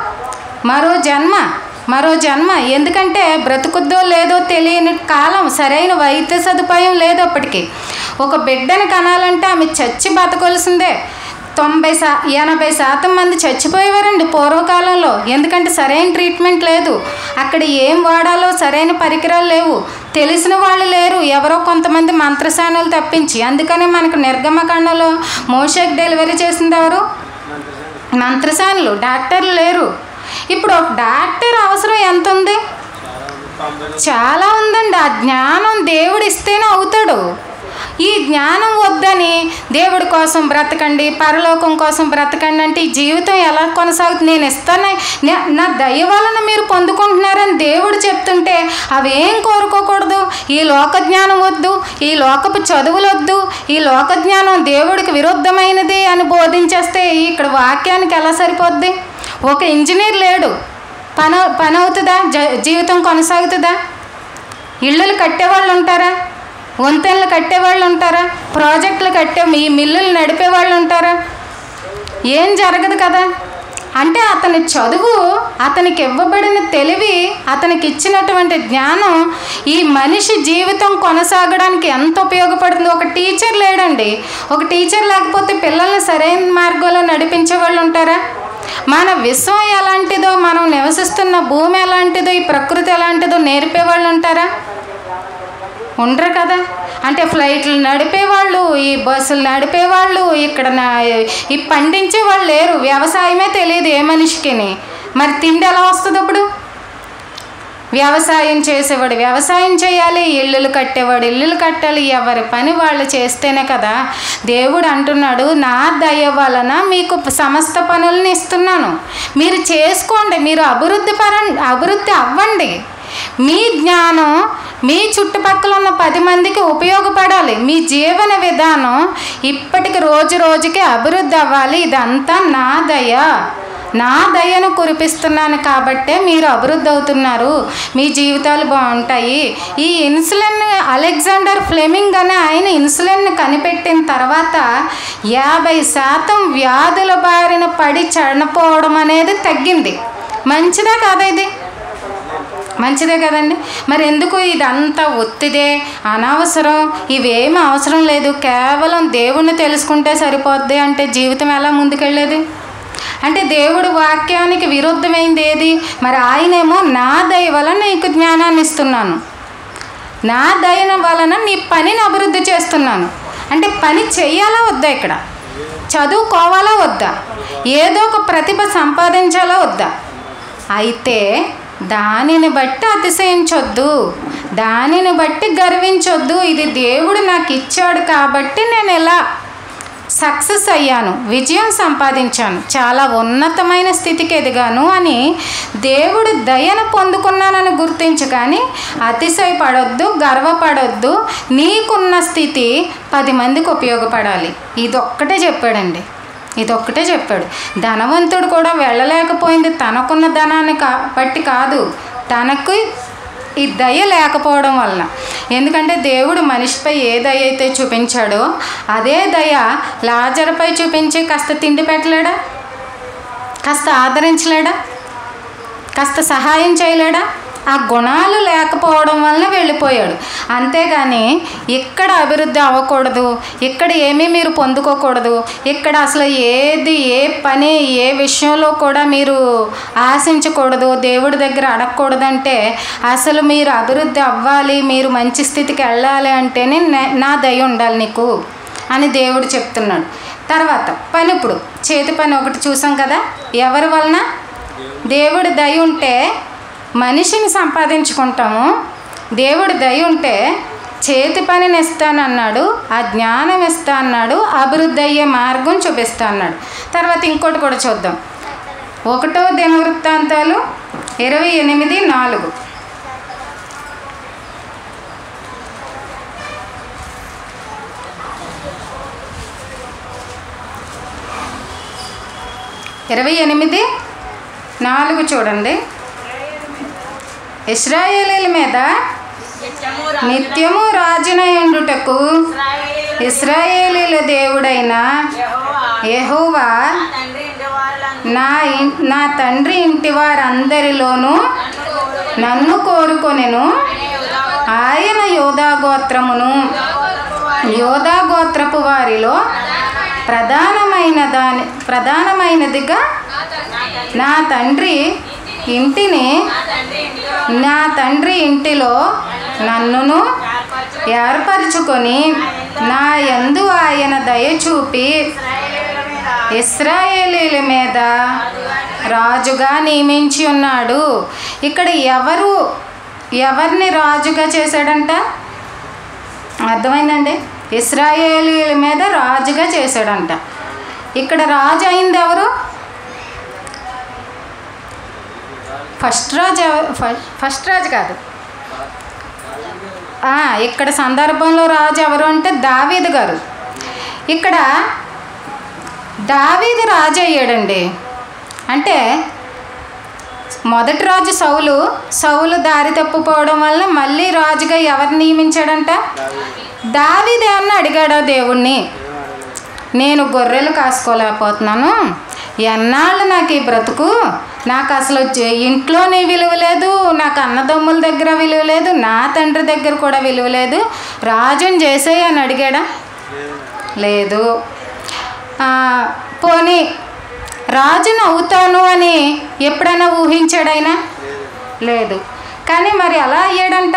మరో జన్మ. ఎందుకంటే బ్రతుకుద్దో లేదో తెలియని కాలం, సరైన వైద్య సదుపాయం లేదు. అప్పటికి ఒక బిడ్డను కనాలంటే ఆమె చచ్చి బతకొలసిందే. 80% మంది చచ్చిపోయేవారండి పూర్వకాలంలో. ఎందుకంటే సరైన ట్రీట్మెంట్ లేదు, అక్కడ ఏం వాడాలో సరైన పరికరాలు లేవు, తెలిసిన వాళ్ళు లేరు, ఎవరో కొంతమంది మంత్రసానులు తప్పించి. అందుకనే మనకు నిర్గమకాండంలో మోషేకి డెలివరీ చేసింది ఎవరు? మంత్రసానులు, డాక్టర్లు లేరు. ఇప్పుడు ఒక డాక్టర్ అవసరం ఎంత ఉంది? చాలా ఉందండి. ఆ జ్ఞానం దేవుడు ఇస్తేనే అవుతాడు. ఈ జ్ఞానం వద్దని దేవుడి కోసం బ్రతకండి, పరలోకం కోసం బ్రతకండి అంటే ఈ జీవితం ఎలా కొనసాగుతుంది? నేను ఇస్తాను, నా దయ వలన మీరు పొందుకుంటున్నారని దేవుడు చెప్తుంటే అవేం కోరుకోకూడదు. ఈ లోక జ్ఞానం వద్దు, ఈ లోకపు చదువులు వద్దు, ఈ లోక జ్ఞానం దేవుడికి విరుద్ధమైనది అని బోధించేస్తే ఇక్కడ వాక్యానికి ఎలా సరిపోద్ది? ఒక ఇంజనీర్ లేడు, పని అవుతుందా? జీవితం కొనసాగుతుందా? ఇళ్ళు కట్టేవాళ్ళు ఉంటారా? వంతెనలు కట్టేవాళ్ళు ఉంటారా? ప్రాజెక్టులు ఈ మిల్లులు నడిపేవాళ్ళు ఉంటారా? ఏం జరగదు కదా. అంటే అతని చదువు, అతనికి ఇవ్వబడిన తెలివి, అతనికి ఇచ్చినటువంటి జ్ఞానం ఈ మనిషి జీవితం కొనసాగడానికి ఎంత ఉపయోగపడుతుంది. ఒక టీచర్ లేడండి. ఒక టీచర్ లేకపోతే పిల్లల్ని సరైన మార్గంలో నడిపించే వాళ్ళు ఉంటారా? మన విశ్వం ఎలాంటిదో, మనం నివసిస్తున్న భూమి ఎలాంటిదో, ఈ ప్రకృతి ఎలాంటిదో నేర్పేవాళ్ళు ఉంటారా? ఉండరు కదా. అంటే ఫ్లైట్లు నడిపేవాళ్ళు, ఈ బస్సులు నడిపేవాళ్ళు, ఇక్కడ ఈ పండించే వాళ్ళు లేరు. వ్యవసాయమే తెలియదు ఏ మనిషికి. మరి తిండి ఎలా వస్తుంది? అప్పుడు వ్యవసాయం చేసేవాడు వ్యవసాయం చేయాలి, ఇళ్ళు కట్టేవాడు ఇళ్ళు కట్టాలి. ఎవరి పని వాళ్ళు చేస్తేనే కదా. దేవుడు అంటున్నాడు, నా దయ వలన మీకు సమస్త పనులను ఇస్తున్నాను, మీరు చేసుకోండి, మీరు అభివృద్ధి అవ్వండి. మీ జ్ఞానం మీ చుట్టుపక్కల ఉన్న 10 మందికి ఉపయోగపడాలి. మీ జీవన విధానం ఇప్పటికి రోజు రోజుకి అభివృద్ధి అవ్వాలి. ఇదంతా నా దయను కురిపిస్తున్నాను కాబట్టే మీరు అభివృద్ధి అవుతున్నారు, మీ జీవితాలు బాగుంటాయి. ఈ ఇన్సులిన్ అలెగ్జాండర్ ఫ్లెమింగ్ అనే ఆయన ఇన్సులిన్ కనిపెట్టిన తర్వాత 50% వ్యాధుల బారిన పడి చనిపోవడం అనేది తగ్గింది. మంచిదా కాదా? ఇది మంచిదే కదండి. మరి ఎందుకు ఇదంతా ఒత్తిదే, అనవసరం, ఇవేమీ అవసరం లేదు, కేవలం దేవుణ్ణి తెలుసుకుంటే సరిపోద్ది అంటే జీవితం ఎలా ముందుకెళ్ళేది? అంటే దేవుడు వాక్యానికి విరుద్ధమైంది ఏది? మరి ఆయనేమో నా దయ వలన నీకు జ్ఞానాన్ని ఇస్తున్నాను, నా దయ వలన నీ పనిని అభివృద్ధి చేస్తున్నాను. అంటే పని చెయ్యాలా వద్దా? ఇక్కడ చదువుకోవాలా వద్దా? ఏదో ఒక ప్రతిభ సంపాదించాలా వద్దా? అయితే దానిని బట్టి అతిశయించొద్దు, దానిని బట్టి గర్వించొద్దు. ఇది దేవుడు నాకు ఇచ్చాడు కాబట్టి నేను ఎలా సక్సెస్ అయ్యాను, విజయం సంపాదించాను, చాలా ఉన్నతమైన స్థితికి ఎదిగాను అని దేవుడు దయను పొందుకున్నానని గుర్తించు. కానీ అతిశయపడొద్దు, గర్వపడొద్దు. నీకున్న స్థితి 10 మందికి ఉపయోగపడాలి. ఇదొక్కటే చెప్పాడండి, ఇదొక్కటే చెప్పాడు. ధనవంతుడు కూడా వెళ్ళలేకపోయింది తనకున్న ధనాన్ని బట్టి కాదు, తనకు ఈ దయ లేకపోవడం వలన. ఎందుకంటే దేవుడు మనిషిపై ఏ దయ అయితే చూపించాడో అదే దయ లాజరుపై చూపించి కాస్త తిండి పెట్టలేడా? కాస్త ఆదరించలేడా? కాస్త సహాయం చేయలేడా? ఆ గుణాలు లేకపోవడం వలన వెళ్ళిపోయాడు. అంతేగాని ఇక్కడ అభివృద్ధి అవ్వకూడదు, ఇక్కడ ఏమీ మీరు పొందుకోకూడదు, ఇక్కడ అసలు ఏది, ఏ పని, ఏ విషయంలో కూడా మీరు ఆశించకూడదు, దేవుడి దగ్గర అడగకూడదంటే అసలు మీరు అభివృద్ధి అవ్వాలి, మీరు మంచి స్థితికి వెళ్ళాలి అంటేనే నా దయ ఉండాలి నీకు అని దేవుడు చెప్తున్నాడు. తర్వాత పని, ఇప్పుడు చేతి పని ఒకటి చూసాం కదా. ఎవరి వలన? దేవుడి దయ ఉంటే మనిషిని సంపాదించుకుంటాము, దేవుడి దయ ఉంటే చేతి పనిని ఇస్తానన్నాడు, ఆ జ్ఞానం ఇస్తా అన్నాడు, అభివృద్ధి అయ్యే మార్గం చూపిస్తా అన్నాడు. తర్వాత ఇంకోటి కూడా చూద్దాం. 1వ దినవృత్తాంతాలు 28:4. చూడండి. ఇశ్రాయేలీల మీద నిత్యము రాజునయుండుటకు ఇశ్రాయేలీల దేవుడైన యెహోవా నా తండ్రి ఇంటి వారందరిలోనూ నన్ను కోరుకొనెను. ఆయన యోధా గోత్రపు వారిలో ప్రధానమైన ప్రధానమైనదిగా నా తండ్రి ఇంటిలో నన్నును ఏర్పరచుకొని నా యందు ఆయన దయ చూపి ఇశ్రాయేలీల మీద రాజుగా నియమించి ఉన్నాడు. ఇక్కడ ఎవరిని రాజుగా చేశాడంట? అర్థమైందండి? ఇశ్రాయేలీల మీద రాజుగా చేశాడంట. ఇక్కడ రాజు అయింది ఎవరు? ఫస్ట్ రాజు కాదు. ఇక్కడ సందర్భంలో రాజు ఎవరు అంటే దావీదు గారు. ఇక్కడ దావీదు రాజు అయ్యాడండి. అంటే మొదటి రాజు సౌలు దారి తప్పిపోవడం వల్ల మళ్ళీ రాజుగా ఎవరు నియమించాడంట? దావీదు ఏమన్నా అడిగాడా దేవుణ్ణి? నేను గొర్రెలు కాసుకోలేకపోతున్నాను, ఎన్నాళ్ళు నాకు ఈ బ్రతుకు, నాకు అసలు ఇంట్లోనే విలువ లేదు, నాకు అన్నదమ్ముల దగ్గర విలువ లేదు, నా తండ్రి దగ్గర కూడా విలువ లేదు, రాజుని చేసేయి అని అడిగాడా? లేదు. పోనీ రాజును అవుతాను అని ఎప్పుడైనా ఊహించాడైనా? లేదు. కానీ మరి ఎలా అయ్యాడంట?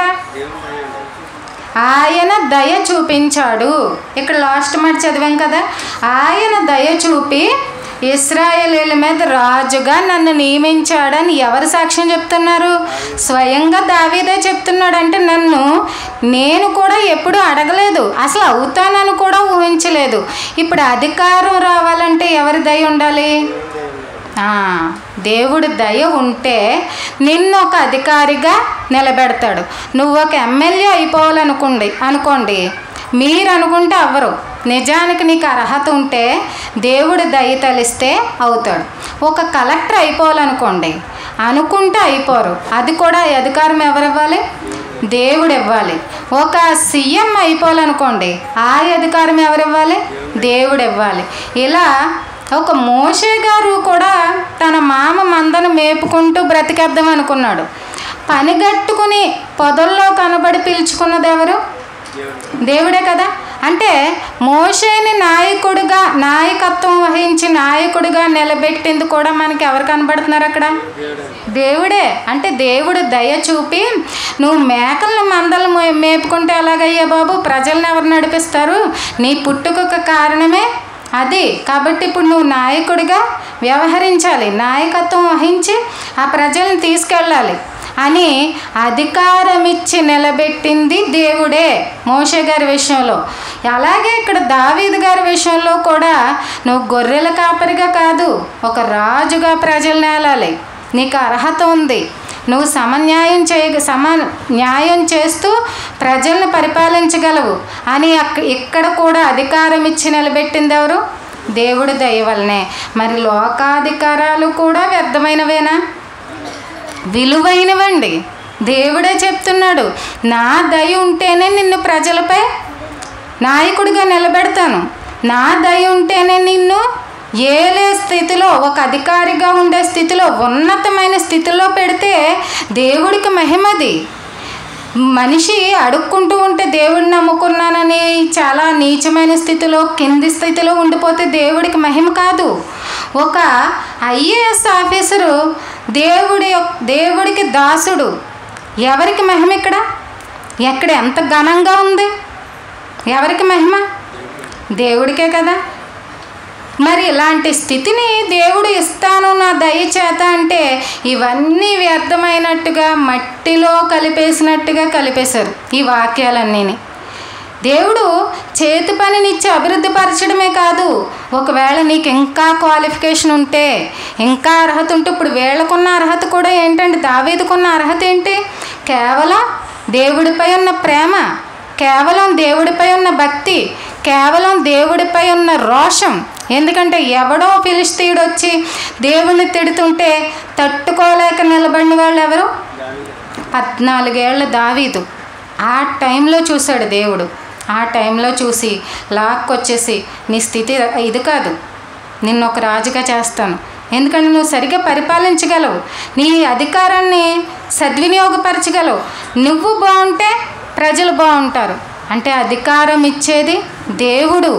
ఆయన దయ చూపించాడు. ఇక్కడ లాస్ట్ మాట చదివాం కదా, ఆయన దయ చూపి ఇశ్రాయేలీల మీద రాజుగా నన్ను నియమించాడని ఎవరు సాక్ష్యం చెప్తున్నారు? స్వయంగా దావీదే చెప్తున్నాడు. అంటే నేను కూడా ఎప్పుడు అడగలేదు, అసలు అవుతానని కూడా ఊహించలేదు. ఇప్పుడు అధికారం రావాలంటే ఎవరి దయ ఉండాలి? దేవుడి దయ ఉంటే నిన్ను ఒక అధికారిగా నిలబెడతాడు. నువ్వు ఒక ఎమ్మెల్యే అనుకోండి, మీరు అనుకుంటే అవ్వరు. నిజానికి నీకు అర్హత ఉంటే దేవుడి దయ తలిస్తే అవుతాడు. ఒక కలెక్టర్ అయిపోవాలనుకోండి, అనుకుంటే అయిపోరు. అది కూడా అధికారం ఎవరు ఇవ్వాలి? దేవుడు ఇవ్వాలి. ఒక సీఎం అయిపోవాలనుకోండి, ఆ అధికారం ఎవరు ఇవ్వాలి? దేవుడు ఇవ్వాలి. ఇలా ఒక మోషే గారు కూడా తన మామ మందను మేపుకుంటూ బ్రతికేద్దాం అనుకున్నాడు. పనిగట్టుకుని పొదల్లో కనబడి పిలుచుకున్నది ఎవరు? దేవుడే కదా. అంటే మోషేని నాయకత్వం వహించి నాయకుడిగా నిలబెట్టింది కూడా మనకి ఎవరు కనబడుతున్నారు అక్కడ? దేవుడే. అంటే దేవుడు దయ చూపి, నువ్వు మేకలను మందలు మేపుకుంటే ఎలాగయ్యా బాబు, ప్రజలను ఎవరు నడిపిస్తారు? నీ పుట్టుకకు కారణమే అది. కాబట్టి ఇప్పుడు నువ్వు నాయకుడిగా వ్యవహరించాలి, నాయకత్వం వహించి ఆ ప్రజలను తీసుకెళ్ళాలి అని అధికారం ఇచ్చి నిలబెట్టింది దేవుడే మోషే గారి విషయంలో. అలాగే ఇక్కడ దావీదు గారి విషయంలో కూడా నువ్వు గొర్రెల కాపరిగా కాదు, ఒక రాజుగా ప్రజలను ఏలాలి, నీకు అర్హత ఉంది, నువ్వు న్యాయం చేస్తూ ప్రజలను పరిపాలించగలవు అని ఇక్కడ కూడా అధికారం ఇచ్చి నిలబెట్టింది ఎవరు? దేవుడి దయ వల్లనే. మరి లోకాధికారాలు కూడా వ్యర్థమైనవేనా? విలువైనవండి. దేవుడే చెప్తున్నాడు, నా దయ ఉంటేనే నిన్ను ప్రజలపై నాయకుడిగా నిలబెడతాను, నా దయ ఉంటేనే నిన్ను ఏలే స్థితిలో, ఒక అధికారిగా ఉండే స్థితిలో, ఉన్నతమైన స్థితిలో పెడితే దేవుడికి మహిమది. మనిషి అడుక్కుంటూ ఉంటే దేవుడిని నమ్ముకున్నానని చాలా నీచమైన స్థితిలో, కింది స్థితిలో ఉండిపోతే దేవుడికి మహిమ కాదు. ఒక ఐఏఎస్ ఆఫీసరు దేవుడికి దాసుడు, ఎవరికి మహిమ? ఎక్కడ ఎంత ఘనంగా ఉంది? ఎవరికి మహిమ? దేవుడికే కదా. మరి ఇలాంటి స్థితిని దేవుడు ఇస్తాను నా దయచేత అంటే ఇవన్నీ వ్యర్థమైనట్టుగా, మట్టిలో కలిపేసినట్టుగా కలిపేశారు ఈ వాక్యాలన్నీని. దేవుడు చేతి పనినిచ్చి అభివృద్ధి పరచడమే కాదు, ఒకవేళ నీకు ఇంకా క్వాలిఫికేషన్ ఉంటే, ఇంకా అర్హత ఉంటే, ఇప్పుడు వీళ్ళకున్న అర్హత కూడా ఏంటంటే, దావీదుకున్న అర్హత ఏంటి? కేవలం దేవుడిపై ఉన్న ప్రేమ, కేవలం దేవుడిపై ఉన్న భక్తి, కేవలం దేవుడిపై ఉన్న రోషం. ఎందుకంటే ఎవడో ఫిలిష్తీయుడు వచ్చి దేవుణ్ణి తిడుతుంటే తట్టుకోలేక నిలబడిన వాళ్ళు ఎవరు? 14 ఏళ్ల దావీదు. ఆ టైంలో చూశాడు దేవుడు. ఆ టైంలో చూసి లాక్కొచ్చేసి, నీ స్థితి ఇది కాదు, నిన్ను ఒక రాజుగా చేస్తాను, ఎందుకంటే నువ్వు సరిగ్గా పరిపాలించగలవు, నీ అధికారాన్ని సద్వినియోగపరచగలవు, నువ్వు బాగుంటే ప్రజలు బాగుంటారు, అంటే అధికారం ఇచ్చేది దేవుడు,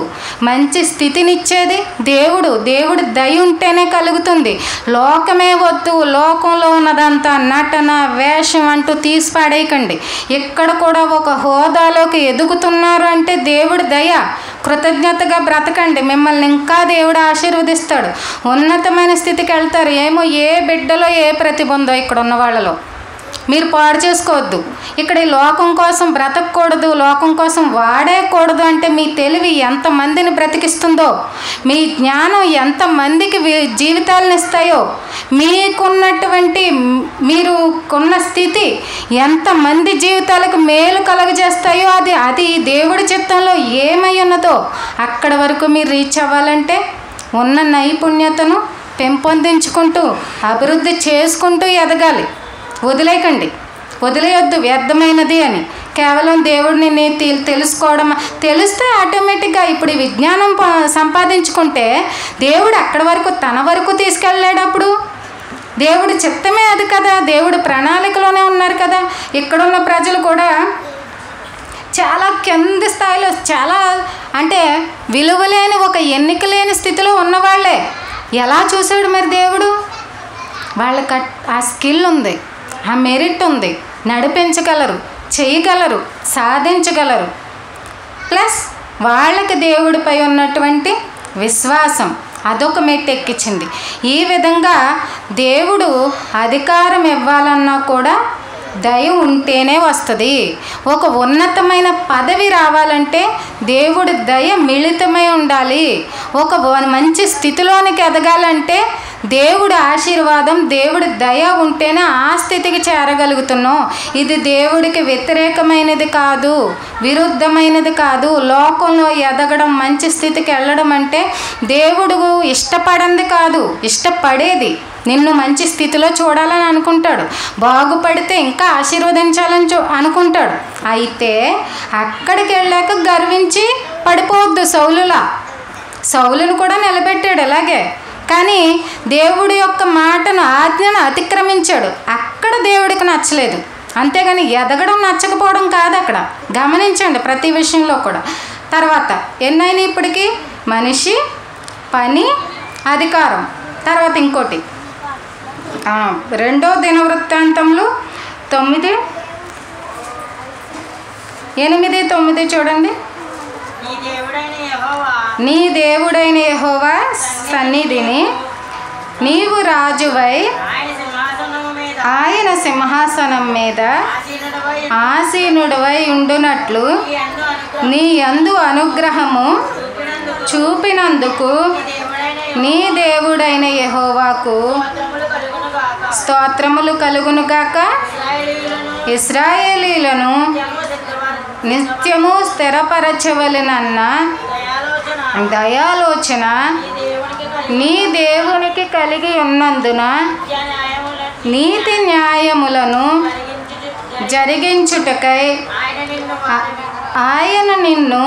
మంచి స్థితినిచ్చేది దేవుడు. దేవుడు దయ ఉంటేనే కలుగుతుంది. లోకమే వద్దు, లోకంలో ఉన్నదంతా నటన వేషం అంటూ తీసి పడేయకండి. ఇక్కడ కూడా ఒక హోదాలోకి ఎదుగుతున్నారు అంటే దేవుడి దయ. కృతజ్ఞతగా బ్రతకండి, మిమ్మల్ని ఇంకా దేవుడు ఆశీర్వదిస్తాడు, ఉన్నతమైన స్థితికి వెళ్తారు. ఏమో ఏ బిడ్డలో ఏ ప్రతిభ ఉందో ఇక్కడ ఉన్న వాళ్ళలో మీరు పాడు చేసుకోవద్దు. ఇక్కడ ఈ లోకం కోసం బ్రతకూడదు, లోకం కోసం వాడేయకూడదు అంటే మీ తెలివి ఎంతమందిని బ్రతికిస్తుందో, మీ జ్ఞానం ఎంతమందికి జీవితాలను ఇస్తాయో, మీకున్నటువంటి మీరు కొన్న స్థితి ఎంతమంది జీవితాలకు మేలు కలగజేస్తాయో అది దేవుడి చిత్తంలో ఏమై ఉన్నదో అక్కడ వరకు మీరు రీచ్ అవ్వాలంటే ఉన్న నైపుణ్యతను పెంపొందించుకుంటూ అభివృద్ధి చేసుకుంటూ ఎదగాలి. వదిలేయొద్దు వ్యర్థమైనది అని. కేవలం దేవుడిని తెలుసుకోవడం తెలిస్తే ఆటోమేటిక్గా ఇప్పుడు విజ్ఞానం సంపాదించుకుంటే దేవుడు అక్కడి వరకు తన వరకు తీసుకెళ్ళేటప్పుడు దేవుడి చిత్తమే అది కదా, దేవుడు ప్రణాళికలోనే ఉన్నారు కదా. ఇక్కడున్న ప్రజలు కూడా చాలా కింది స్థాయిలో, చాలా అంటే విలువలేని ఒక ఎన్నిక లేని స్థితిలో ఉన్నవాళ్లే. ఎలా చూశాడు మరి దేవుడు? వాళ్ళకి ఆ స్కిల్ ఉంది, ఆ మెరిట్ ఉంది, నడిపించగలరు, చేయగలరు, సాధించగలరు. ప్లస్ వాళ్ళకి దేవుడిపై ఉన్నటువంటి విశ్వాసం అదొక మెట్టు ఎక్కించింది. ఈ విధంగా దేవుడు అధికారం ఇవ్వాలన్నా కూడా దయ ఉంటేనే వస్తుంది. ఒక ఉన్నతమైన పదవి రావాలంటే దేవుడి దయ మిళితమై ఉండాలి. ఒక మంచి స్థితిలోనికి ఎదగాలంటే దేవుడి ఆశీర్వాదం, దేవుడి దయ ఉంటేనే ఆ స్థితికి చేరగలుగుతున్నాం. ఇది దేవుడికి వ్యతిరేకమైనది కాదు, విరుద్ధమైనది కాదు. లోకంలో ఎదగడం, మంచి స్థితికి వెళ్ళడం అంటే దేవుడు ఇష్టపడింది కాదు, ఇష్టపడేది. నిన్ను మంచి స్థితిలో చూడాలని అనుకుంటాడు, బాగుపడితే ఇంకా ఆశీర్వదించాలని అనుకుంటాడు. అయితే అక్కడికి వెళ్ళాక గర్వించి పడిపోవద్దు. సౌలును కూడా నిలబెట్టాడు అలాగే. కానీ దేవుడి యొక్క మాటను, ఆజ్ఞను అతిక్రమించాడు. అక్కడ దేవుడికి నచ్చలేదు. అంతేగాని ఎదగడం నచ్చకపోవడం కాదు అక్కడ. గమనించండి ప్రతి విషయంలో కూడా. తర్వాత ఎన్నైనా ఇప్పటికీ మనిషి, పని, అధికారం. తర్వాత ఇంకోటి 2వ దినవృత్తాంతంలో 9:8-9 చూడండి. నీ దేవుడైన యెహోవా సన్నిధిని నీవు రాజువై ఆయన సింహాసనం మీద ఆసీనుడవై ఉండునట్లు నీ యందు అనుగ్రహము చూపినందుకు నీ దేవుడైన యెహోవాకు స్తోత్రములు కలుగునుగాక. ఇశ్రాయేలీలను నిత్యము స్థిరపరచవలెనన్న దయాలోచన నీ దేవునికి కలిగి ఉన్నందున నీతి న్యాయములను జరిగించుటకై ఆయన నిన్ను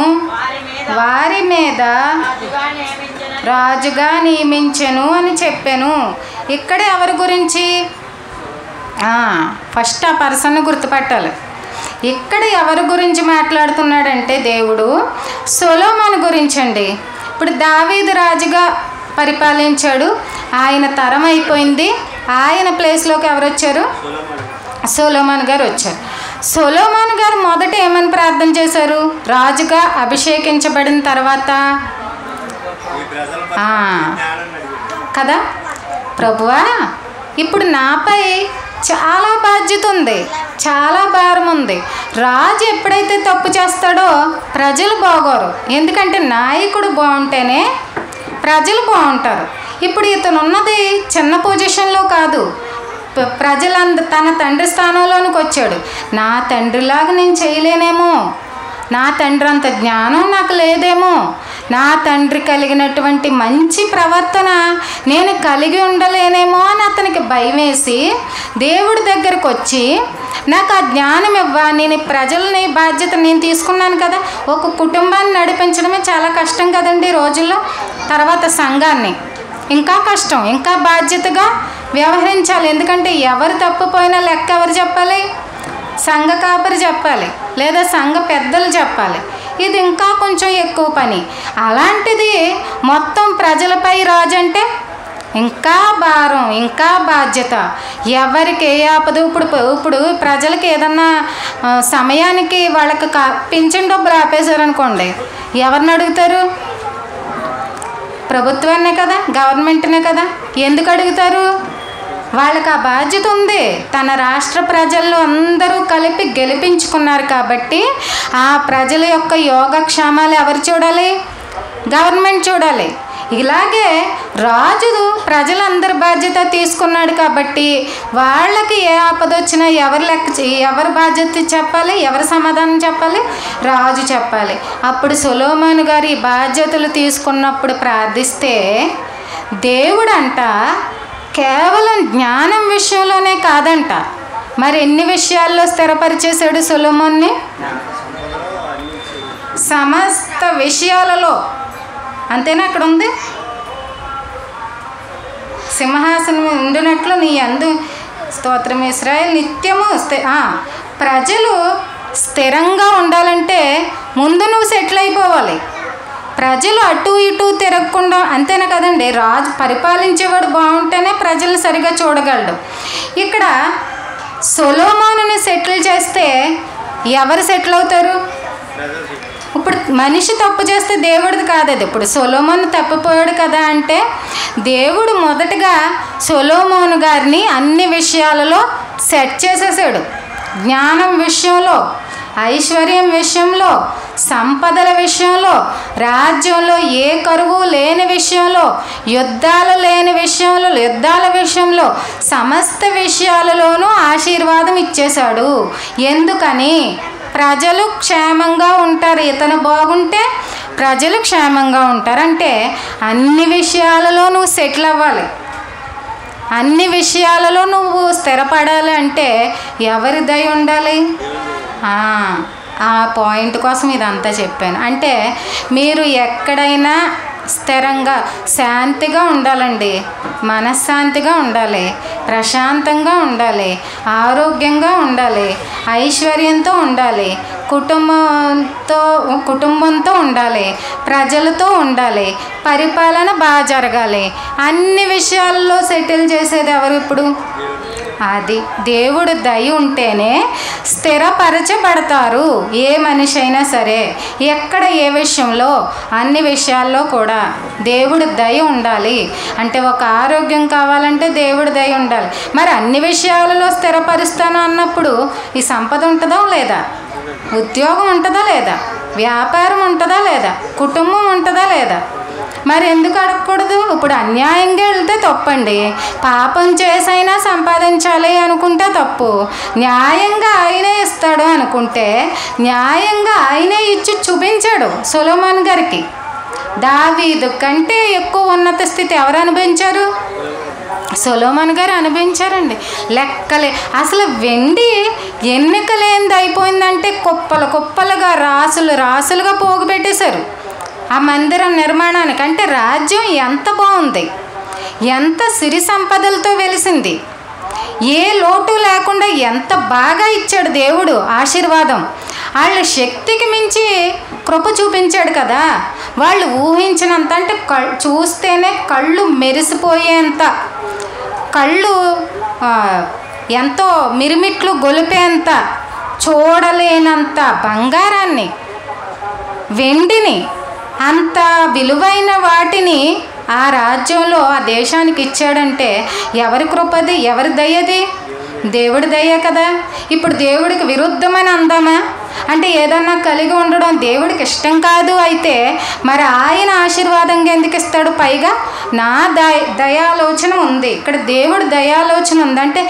వారి మీద రాజుగా నియమించెను అని చెప్పాను. ఇక్కడే ఎవరి గురించి? ఫస్ట్ ఆ పర్సన్ గుర్తుపట్టాలి. ఇక్కడ ఎవరి గురించి మాట్లాడుతున్నాడంటే దేవుడు సొలొమోను గురించండి. ఇప్పుడు దావీదు రాజుగా పరిపాలించాడు, ఆయన తరం అయిపోయింది. ఆయన ప్లేస్లోకి ఎవరు వచ్చారు? సొలొమోను గారు వచ్చారు. సొలొమోను గారు మొదట ఏమని ప్రార్థన చేశారు? రాజుగా అభిషేకించబడిన తర్వాత కదా, ప్రభువా ఇప్పుడు నాపై చాలా బాధ్యత ఉంది, చాలా భారం ఉంది. రాజు ఎప్పుడైతే తప్పు చేస్తాడో ప్రజలు బాగోరు. ఎందుకంటే నాయకుడు బాగుంటేనే ప్రజలు బాగుంటారు. ఇప్పుడు ఇతను ఉన్నది చిన్న పొజిషన్లో కాదు, తన తండ్రి స్థానంలోనికి వచ్చాడు. నా తండ్రిలాగా నేను చేయలేనేమో, నా తండ్రి అంత జ్ఞానం నాకు లేదేమో, నా తండ్రి కలిగినటువంటి మంచి ప్రవర్తన నేను కలిగి ఉండలేనేమో అని అతనికి భయం వేసి దేవుడి దగ్గరకు వచ్చి, నాకు ఆ జ్ఞానం ఇవ్వ, నేను ప్రజల్ని బాధ్యత నేను తీసుకున్నాను కదా. ఒక కుటుంబాన్ని నడిపించడమే చాలా కష్టం కదండి రోజుల్లో. తర్వాత సంఘాన్ని ఇంకా కష్టం, ఇంకా బాధ్యతగా వ్యవహరించాలి. ఎందుకంటే ఎవరు తప్పిపోయినా లెక్క ఎవరు చెప్పాలి? సంఘ కాపరి చెప్పాలి, లేదా సంఘ పెద్దలు చెప్పాలి. ఇది ఇంకా కొంచెం ఎక్కువ పని. అలాంటిది మొత్తం ప్రజలపై రాజు అంటే ఇంకా భారం, ఇంకా బాధ్యత. ఎవరికి ఏ ఆపదు. ఇప్పుడు ప్రజలకి ఏదన్నా సమయానికి వాళ్ళకి పింఛన్ డబ్బులు ఆపేశారనుకోండి, ఎవరిని అడుగుతారు? ప్రభుత్వాన్నే కదా, గవర్నమెంట్నే కదా. ఎందుకు అడుగుతారు? వాళ్ళకి ఆ బాధ్యత ఉంది. తన రాష్ట్ర ప్రజలు అందరూ కలిపి గెలిపించుకున్నారు కాబట్టి ఆ ప్రజల యొక్క యోగక్షేమాలు ఎవరు చూడాలి? గవర్నమెంట్ చూడాలి. ఇలాగే రాజు ప్రజలందరి బాధ్యత తీసుకున్నాడు కాబట్టి వాళ్ళకి ఏ ఆపద వచ్చినా ఎవరు బాధ్యత చెప్పాలి? ఎవరు సమాధానం చెప్పాలి? రాజు చెప్పాలి. అప్పుడు సొలొమోను గారు ఈ బాధ్యతలు తీసుకున్నప్పుడు ప్రార్థిస్తే దేవుడంట కేవలం జ్ఞానం విషయంలోనే కాదంట, మరి ఎన్ని విషయాల్లో స్థిరపరిచేశాడు సొలొమోన్ని? సమస్త విషయాలలో. అంతేనా? అక్కడ ఉంది, సింహాసనం ఉండినట్లు నీ యందు స్తోత్రం ఇశ్రాయేలు నిత్యము ప్రజలు స్థిరంగా ఉండాలంటే ముందు నువ్వు సెటిల్ అయిపోవాలి. ప్రజలు అటు ఇటు తిరగకుండా, అంతేనా కదండి? రాజు పరిపాలించేవాడు బాగుంటేనే ప్రజలు సరిగా చూడగలడు. ఇక్కడ సొలొమోనుని సెటిల్ చేస్తే ఎవరు సెటిల్ అవుతారు? ఇప్పుడు మనిషి తప్పు చేస్తే దేవుడిది కాదు అది. ఇప్పుడు సొలొమోను తప్పిపోయాడు కదా అంటే దేవుడు మొదటగా సొలొమోను గారిని అన్ని విషయాలలో సెట్ చేసేసాడు. జ్ఞానం విషయంలో, ఐశ్వర్యం విషయంలో, సంపదల విషయంలో, రాజ్యంలో ఏ కరువు లేని విషయంలో, యుద్ధాల విషయంలో సమస్త విషయాలలోనూ ఆశీర్వాదం ఇచ్చేశాడు. ఎందుకని? ప్రజలు క్షేమంగా ఉంటారు. ఇతను బాగుంటే ప్రజలు క్షేమంగా ఉంటారు. అంటే అన్ని విషయాలలో నువ్వు సెటిల్ అవ్వాలి, అన్ని విషయాలలో నువ్వు స్థిరపడాలి. అంటే ఎవరి దయ ఉండాలి? ఆ పాయింట్ కోసం ఇదంతా చెప్పాను. అంటే మీరు ఎక్కడైనా స్థిరంగా శాంతిగా ఉండాలండి, మనశ్శాంతిగా ఉండాలి, ప్రశాంతంగా ఉండాలి, ఆరోగ్యంగా ఉండాలి, ఐశ్వర్యంతో ఉండాలి, కుటుంబంతో ఉండాలి, ప్రజలతో ఉండాలి, పరిపాలన బాగా జరగాలి. అన్ని విషయాల్లో సెటిల్ చేసేది ఎవరు? ఇప్పుడు అది దేవుడు దయ ఉంటేనే స్థిరపరచబడతారు ఏ మనిషి అయినా సరే. ఎక్కడ ఏ విషయంలో, అన్ని విషయాల్లో కూడా దేవుడు దయ ఉండాలి. అంటే ఒక ఆరోగ్యం కావాలంటే దేవుడు దయ ఉండాలి. మరి అన్ని విషయాలలో స్థిరపరుస్తాను అన్నప్పుడు ఈ సంపద ఉంటుందా లేదా? ఉద్యోగం ఉంటుందా లేదా? వ్యాపారం ఉంటుందా లేదా? కుటుంబం ఉంటుందా లేదా? మరి ఎందుకు అడగకూడదు? ఇప్పుడు అన్యాయంగా వెళ్తే తప్పండి. పాపం చేసైనా సంపాదించాలి అనుకుంటే తప్పు. న్యాయంగా ఆయనే ఇస్తాడు అనుకుంటే న్యాయంగా ఆయనే ఇచ్చి చూపించాడు సొలొమోను గారికి. దావీదు కంటే ఎక్కువ ఉన్నత స్థితి ఎవరు అనుభవించారు? సొలొమోను గారు అనుభవించారండి. లెక్కలే. అసలు వెండి ఎన్నికలేంది అయిపోయిందంటే కుప్పలుగా రాసులుగా పోగు పెట్టేశారు ఆ మందిరం నిర్మాణానికి. అంటే రాజ్యం ఎంత బాగుంది, ఎంత సిరి సంపదలతో వెలిసింది, ఏ లోటు లేకుండా ఎంత బాగా ఇచ్చాడు దేవుడు ఆశీర్వాదం. వాళ్ళ శక్తికి మించి కృప చూపించాడు కదా. వాళ్ళు ఊహించినంత, అంటే చూస్తేనే కళ్ళు మెరిసిపోయేంత, కళ్ళు ఎంతో మిరిమిట్లు గొలిపేంత, చూడలేనంత బంగారాన్ని, వెండిని, అంత విలువైన వాటిని ఆ రాజ్యంలో ఆ దేశానికి ఇచ్చాడంటే ఎవరి కృపది? ఎవరి దయది? దేవుడి దయ కదా. ఇప్పుడు దేవుడికి విరుద్ధమని అందామా? అంటే ఏదన్నా కలిగి ఉండడం దేవుడికి ఇష్టం కాదు. అయితే మరి ఆయన ఆశీర్వాదంగా ఎందుకు ఇస్తాడు? పైగా నా దయాలోచన ఉంది. ఇక్కడ దేవుడు దయాలోచన ఉంది. అంటే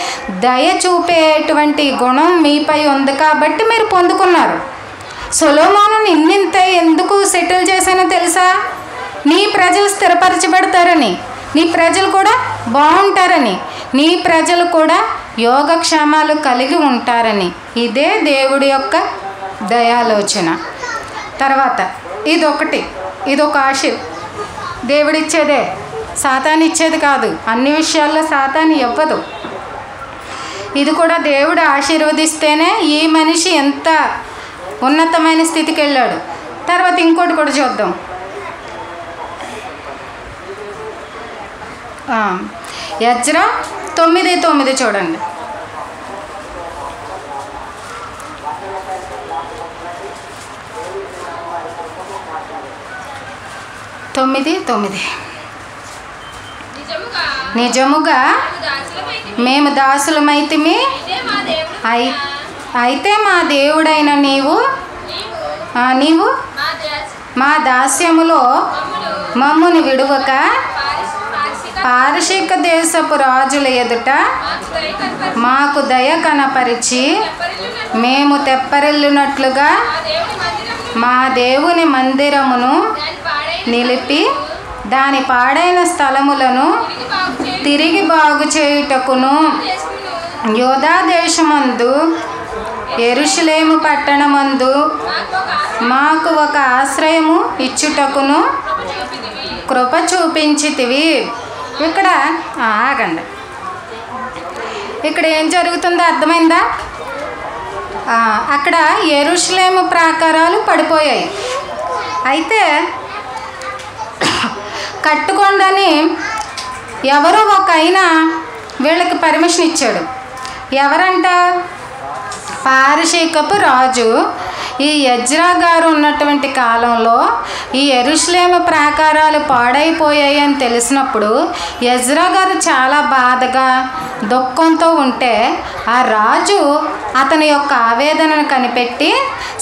దయ చూపేటువంటి గుణం మీపై ఉంది కాబట్టి మీరు పొందుకున్నారు. సొలొమోనుని ఇన్నింత ఎందుకు సెటిల్ చేశానో తెలుసా? నీ ప్రజలు స్థిరపరచబడతారని, నీ ప్రజలు కూడా బాగుంటారని, నీ ప్రజలు కూడా యోగక్షేమాలు కలిగి ఉంటారని. ఇదే దేవుడి యొక్క దయాలోచన. తర్వాత ఇదొక ఆశ. దేవుడిచ్చేదే, సాతాను ఇచ్చేది కాదు. అన్ని విషయాల్లో సాతాను ఇవ్వదు. ఇది కూడా దేవుడు ఆశీర్వదిస్తేనే ఈ మనిషి ఎంత ఉన్నతమైన స్థితికి వెళ్ళాడు. తర్వాత ఇంకోటి కూడా చూద్దాం. ఎజ్రా 9:9 చూడండి. నిజముగా మేము దాసులమైతిమి, అయితే మా దేవుడైన నీవు మా దాస్యములో మమ్ముని విడువక పారసీక దేశపు రాజుల ఎదుట మాకు దయ కనపరిచి మేము తెప్పరిల్లునట్లుగా మా దేవుని మందిరమును నిలిపి దాని పాడైన స్థలములను తిరిగి బాగు చేయుటకును యోధా దేశమందు యెరూషలేము పట్టణమందు మాకు ఒక ఆశ్రయము ఇచ్చుటకును కృప చూపించితివి. ఇక్కడ ఆగండి. ఇక్కడ ఏం జరుగుతుందో అర్థమైందా? అక్కడ యెరూషలేము ప్రాకారాలు పడిపోయాయి. అయితే కట్టుకోండని ఎవరో ఒక ఆయన వీళ్ళకి పర్మిషన్ ఇచ్చాడు. ఎవరంట? పారసీకపు రాజు. ఈ ఎజ్రా గారు ఉన్నటువంటి కాలంలో ఈ యెరూషలేము ప్రాకారాలు పాడైపోయాయి అని తెలిసినప్పుడు ఎజ్రా గారు చాలా బాధగా దుఃఖంతో ఉంటే ఆ రాజు అతని యొక్క ఆవేదనను కనిపెట్టి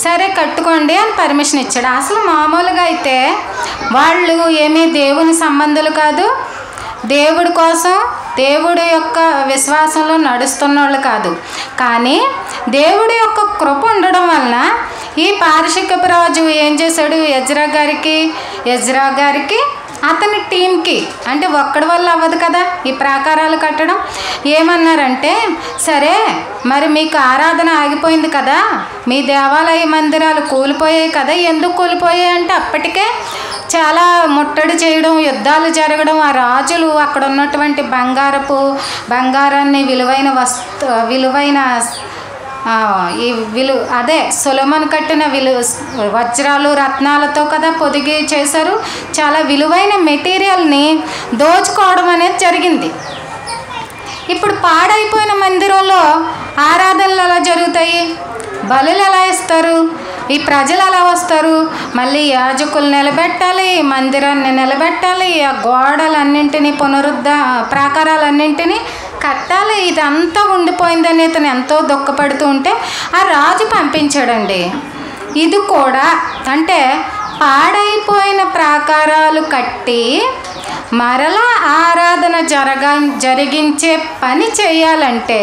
సరే కట్టుకోండి అని పర్మిషన్ ఇచ్చాడు. అసలు మామూలుగా అయితే వాళ్ళు ఏమీ దేవుని సంబంధులు కాదు, దేవుడి కోసం దేవుడి యొక్క విశ్వాసంలో నడుస్తున్న వాళ్ళు కాదు. కానీ దేవుడి యొక్క కృప ఉండడం వలన ఈ పారసీకపు రాజు ఏం చేశాడు? ఎజ్రా గారికి అతని టీంకి, అంటే ఒక్కడి వల్ల అవ్వదు కదా ఈ ప్రాకారాలు కట్టడం. ఏమన్నారంటే, సరే మరి మీకు ఆరాధన ఆగిపోయింది కదా, మీ దేవాలయ మందిరాలు కూలిపోయాయి కదా. ఎందుకు కూలిపోయాయి అంటే అప్పటికే చాలా ముట్టడి చేయడం, యుద్ధాలు జరగడం, ఆ రాజులు అక్కడ ఉన్నటువంటి బంగారాన్ని విలువైన అదే సొలొమోను కట్టిన వజ్రాలు రత్నాలతో కదా పొదిగి చేశారు. చాలా విలువైన మెటీరియల్ని దోచుకోవడం అనేది జరిగింది. ఇప్పుడు పాడైపోయిన మందిరంలో ఆరాధనలు ఎలా జరుగుతాయి? బలులు ఎలా ఇస్తారు? ఈ ప్రజలు ఎలా వస్తారు? మళ్ళీ యాజకులు నిలబెట్టాలి, మందిరాన్ని నిలబెట్టాలి, ఆ గోడలన్నింటినీ ప్రాకారాలన్నింటినీ కట్టాలి. ఇదంతా ఉండిపోయిందని ఇతను ఎంతో దుఃఖపడుతూ ఉంటే ఆ రాజు పంపించాడండి. ఇది కూడా అంటే పాడైపోయిన ప్రాకారాలు కట్టి మరలా ఆరాధన జరిగించే పని చేయాలంటే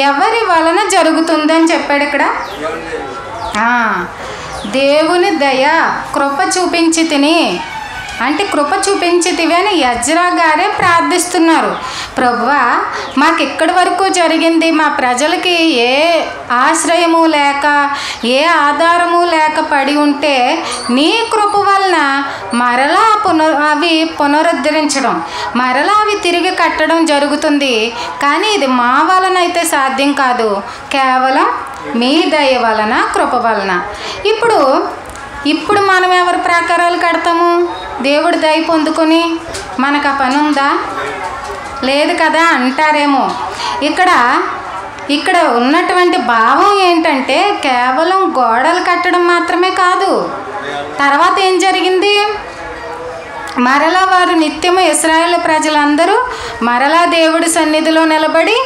ఎవరి వలన జరుగుతుందని చెప్పాడు ఇక్కడ. దేవుని దయ కృప చూపించితిని అంటే కృప చూపించితివి అని ఎజ్రా గారే ప్రార్థిస్తున్నారు. ప్రభువా, మాకు ఇక్కడి వరకు జరిగింది, మా ప్రజలకి ఏ ఆశ్రయము లేక ఏ ఆధారము లేక పడి ఉంటే నీ కృప వలన మరలా అవి పునరుద్ధరించడం, మరలా అవి తిరిగి కట్టడం జరుగుతుంది. కానీ ఇది మా వలన అయితే సాధ్యం కాదు, కేవలం మీ దయ వలన కృప వలన. ఇప్పుడు మనం ఎవరి ప్రాకారాలు కడతాము? దేవుడి దయ పొందుకొని మనకు ఆ పని ఉందా? లేదు కదా అంటారేమో. ఇక్కడ ఉన్నటువంటి భావం ఏంటంటే కేవలం గోడలు కట్టడం మాత్రమే కాదు. తర్వాత ఏం జరిగింది? మరలా వారు నిత్యము ఇశ్రాయేలు ప్రజలందరూ మరలా దేవుడి సన్నిధిలో నిలబడి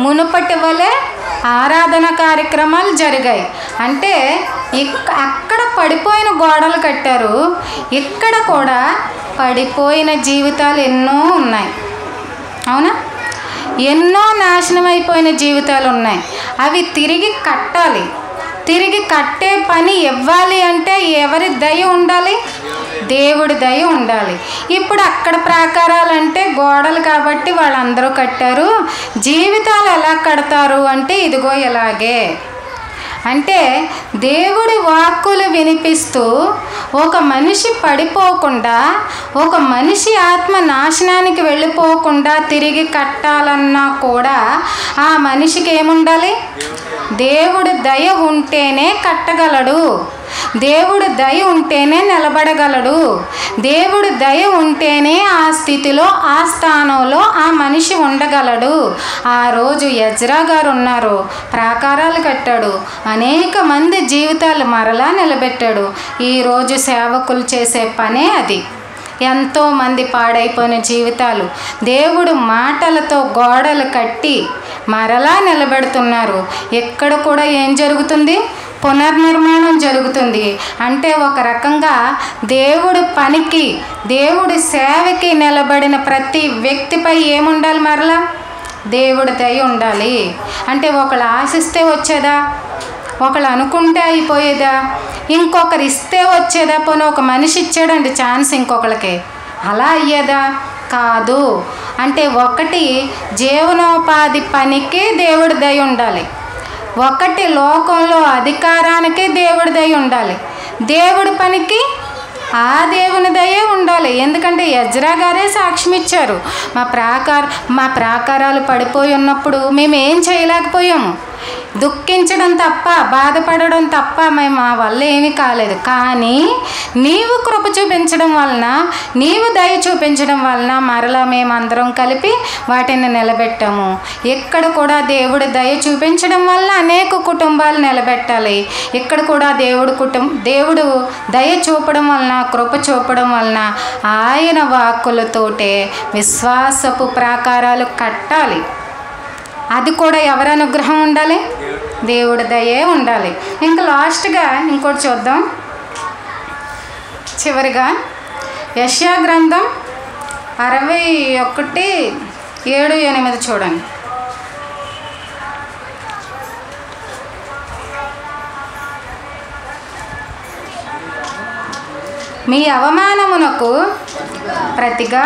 మునుపటి వలె ఆరాధన కార్యక్రమాలు జరిగాయి. అంటే అక్కడ పడిపోయిన గోడలు కట్టారు, ఇక్కడ కూడా పడిపోయిన జీవితాలు ఎన్నో ఉన్నాయి. అవునా? ఎన్నో నాశనం అయిపోయిన జీవితాలు ఉన్నాయి. అవి తిరిగి కట్టాలి. తిరిగి కట్టే పని ఇవ్వాలి అంటే ఎవరి దయ ఉండాలి? దేవుడి దయ ఉండాలి. ఇప్పుడు అక్కడ ప్రాకారాలు అంటే గోడలు కాబట్టి వాళ్ళందరూ కట్టారు. జీవితాలు ఎలా కడతారు అంటే ఇదిగో ఇలాగే. అంటే దేవుడి వాక్కులు వినిపిస్తూ ఒక మనిషి పడిపోకుండా, ఒక మనిషి ఆత్మ నాశనానికి వెళ్ళిపోకుండా తిరిగి కట్టాలన్నా కూడా ఆ మనిషికి ఏముండాలి? దేవుడి దయ ఉంటేనే కట్టగలడు. దేవుడు దయ ఉంటేనే నిలబడగలడు. దేవుడు దయ ఉంటేనే ఆ స్థితిలో, ఆ స్థానంలో ఆ మనిషి ఉండగలడు. ఆ రోజు ఎజ్రా గారు ఉన్నారు, ప్రాకారాలు కట్టాడు, అనేక మంది జీవితాలు మరలా నిలబెట్టాడు. ఈరోజు సేవకులు చేసే పనే అది. ఎంతోమంది పాడైపోయిన జీవితాలు దేవుడు మాటలతో గోడలు కట్టి మరలా నిలబెడుతున్నారు. ఎక్కడ కూడా ఏం జరుగుతుంది? పునర్నిర్మాణం జరుగుతుంది. అంటే ఒక రకంగా దేవుడి పనికి, దేవుడి సేవకి నిలబడిన ప్రతి వ్యక్తిపై ఏముండాలి? మరలా దేవుడి దయ ఉండాలి. అంటే ఒకళ్ళు ఆశిస్తే వచ్చేదా? ఒకళ్ళు అనుకుంటే అయిపోయేదా? ఇంకొకరు ఇస్తే వచ్చేదా? పోనీ ఒక మనిషి ఇచ్చాడండి ఛాన్స్ ఇంకొకరికి, అలా అయ్యేదా? కాదు. అంటే ఒకటి జీవనోపాధి పనికి దేవుడి దయ ఉండాలి, ఒకటి లోకంలో అధికారానికి దేవుడి దయ ఉండాలి, దేవుడి పనికి ఆ దేవుని దయే ఉండాలి. ఎందుకంటే ఎజ్రా గారే సాక్ష్యం ఇచ్చారు, మా ప్రాకారాలు పడిపోయి ఉన్నప్పుడు మేము ఏం చేయలేకపోయాము, దుఃఖించడం తప్ప, బాధపడడం తప్ప మా వల్ల ఏమీ కాలేదు. కానీ నీవు కృప చూపించడం వలన, నీవు దయ చూపించడం వలన మరలా మేమందరం కలిపి వాటిని నిలబెట్టాము. ఇక్కడ కూడా దేవుడు దయ చూపించడం వల్ల అనేక కుటుంబాలు నిలబెట్టాలి. ఇక్కడ కూడా దేవుడు దయ చూపడం వలన, కృప చూపడం వలన ఆయన వాక్కులతోటే విశ్వాసపు ప్రాకారాలు కట్టాలి. అది కూడా ఎవరి అనుగ్రహం ఉండాలి? దేవుడి దయే ఉండాలి. ఇంకా లాస్ట్గా ఇంకోటి చూద్దాం. చివరిగా యెషయా గ్రంథం 61:7-8 చూడండి. మీ అవమానమునకు ప్రతిగా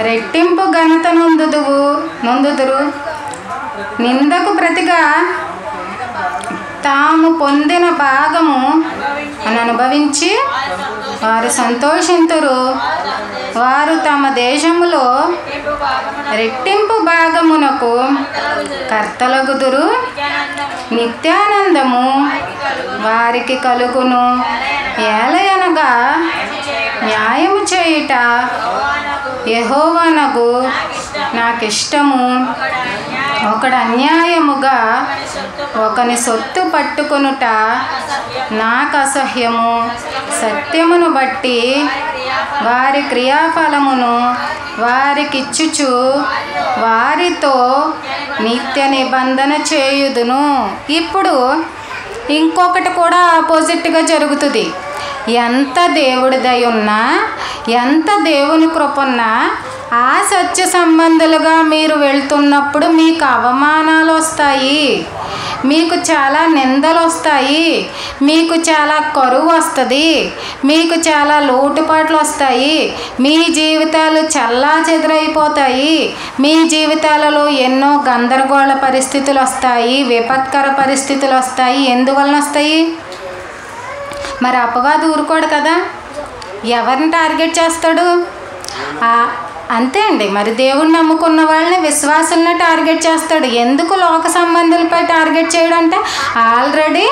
రెట్టింపు ఘనత నొందుదురు, నిందకు ప్రతిగా తాము పొందిన భాగము అని అనుభవించి వారు సంతోషింతురు. వారు తమ దేశములో రెట్టింపు భాగమునకు కర్తలగుదురు. నిత్యానందము వారికి కలుగును. ఏలయనగా న్యాయము చేయుట యెహోవానగు నాకిష్టము. ఒకడు అన్యాయముగా ఒకని సొత్తు పట్టుకొనుట నాకు అసహ్యము. సత్యమును బట్టి వారి క్రియాఫలమును వారికిచ్చుచు వారితో నిత్య నిబంధన చేయుదును. ఇప్పుడు ఇంకొకటి కూడా ఆపోజిట్గా జరుగుతుంది. ఎంత దేవుడి దయ ఉన్నా, ఎంత దేవుని కృప ఉన్నా, ఆ సత్య సంబంధులుగా మీరు వెళ్తున్నప్పుడు మీకు అవమానాలు వస్తాయి, మీకు చాలా నిందలు వస్తాయి, మీకు చాలా కరువు వస్తుంది, మీకు చాలా లోటుపాట్లు వస్తాయి, మీ జీవితాలు చెల్లాచెదురైపోతాయి, మీ జీవితాలలో ఎన్నో గందరగోళ పరిస్థితులు వస్తాయి, విపత్కర పరిస్థితులు వస్తాయి. ఎందువలన వస్తాయి? మరి అపవాది ఊరుకోడు కదా, ఎవరిని టార్గెట్ చేస్తాడు? అంతే అండి. మరి దేవుణ్ణి నమ్ముకున్న వాళ్ళని, విశ్వాసుల్ని టార్గెట్ చేస్తాడు. ఎందుకు లోక సంబంధులపై టార్గెట్ చేయడం అంటే ఆల్రెడీ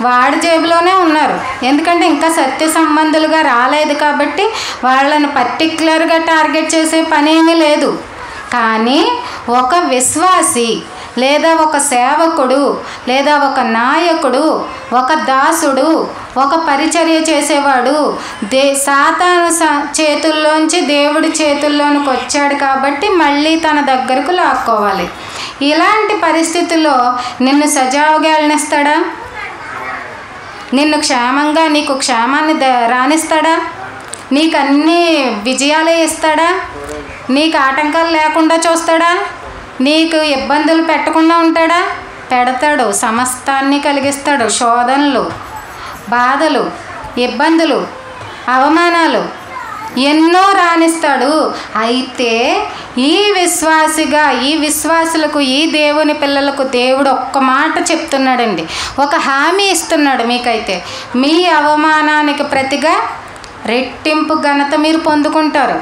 వాడి జేబులోనే ఉన్నారు. ఎందుకంటే ఇంకా సత్య సంబంధులుగా రాలేదు కాబట్టి వాళ్ళని పర్టిక్యులర్గా టార్గెట్ చేసే పనేమీ లేదు. కానీ ఒక విశ్వాసి లేదా ఒక సేవకుడు లేదా ఒక నాయకుడు, ఒక దాసుడు, ఒక పరిచర్య చేసేవాడు సాతాను చేతుల్లోంచి దేవుడి చేతుల్లోనికి వచ్చాడు కాబట్టి మళ్ళీ తన దగ్గరకు లాక్కోవాలి. ఇలాంటి పరిస్థితుల్లో నిన్ను సజావుగా వెళ్ళనిస్తాడా? నిన్ను క్షేమంగా, నీకు క్షేమాన్ని రానిస్తాడా? నీకు అన్ని విజయాలే ఇస్తాడా? నీకు ఆటంకాలు లేకుండా చూస్తాడా? నీకు ఇబ్బందులు పెట్టకుండా ఉంటాడా? పెడతాడు. సమస్తాన్ని కలిగిస్తాడు. శోధనలు, బాధలు, ఇబ్బందులు, అవమానాలు ఎన్నో రాణిస్తాడు. అయితే ఈ విశ్వాసులకు, ఈ దేవుని పిల్లలకు దేవుడు ఒక్క మాట చెప్తున్నాడండి, ఒక హామీ ఇస్తున్నాడు. మీకైతే మీ అవమానానికి ప్రతిగా రెట్టింపు ఘనత మీరు పొందుకుంటారు.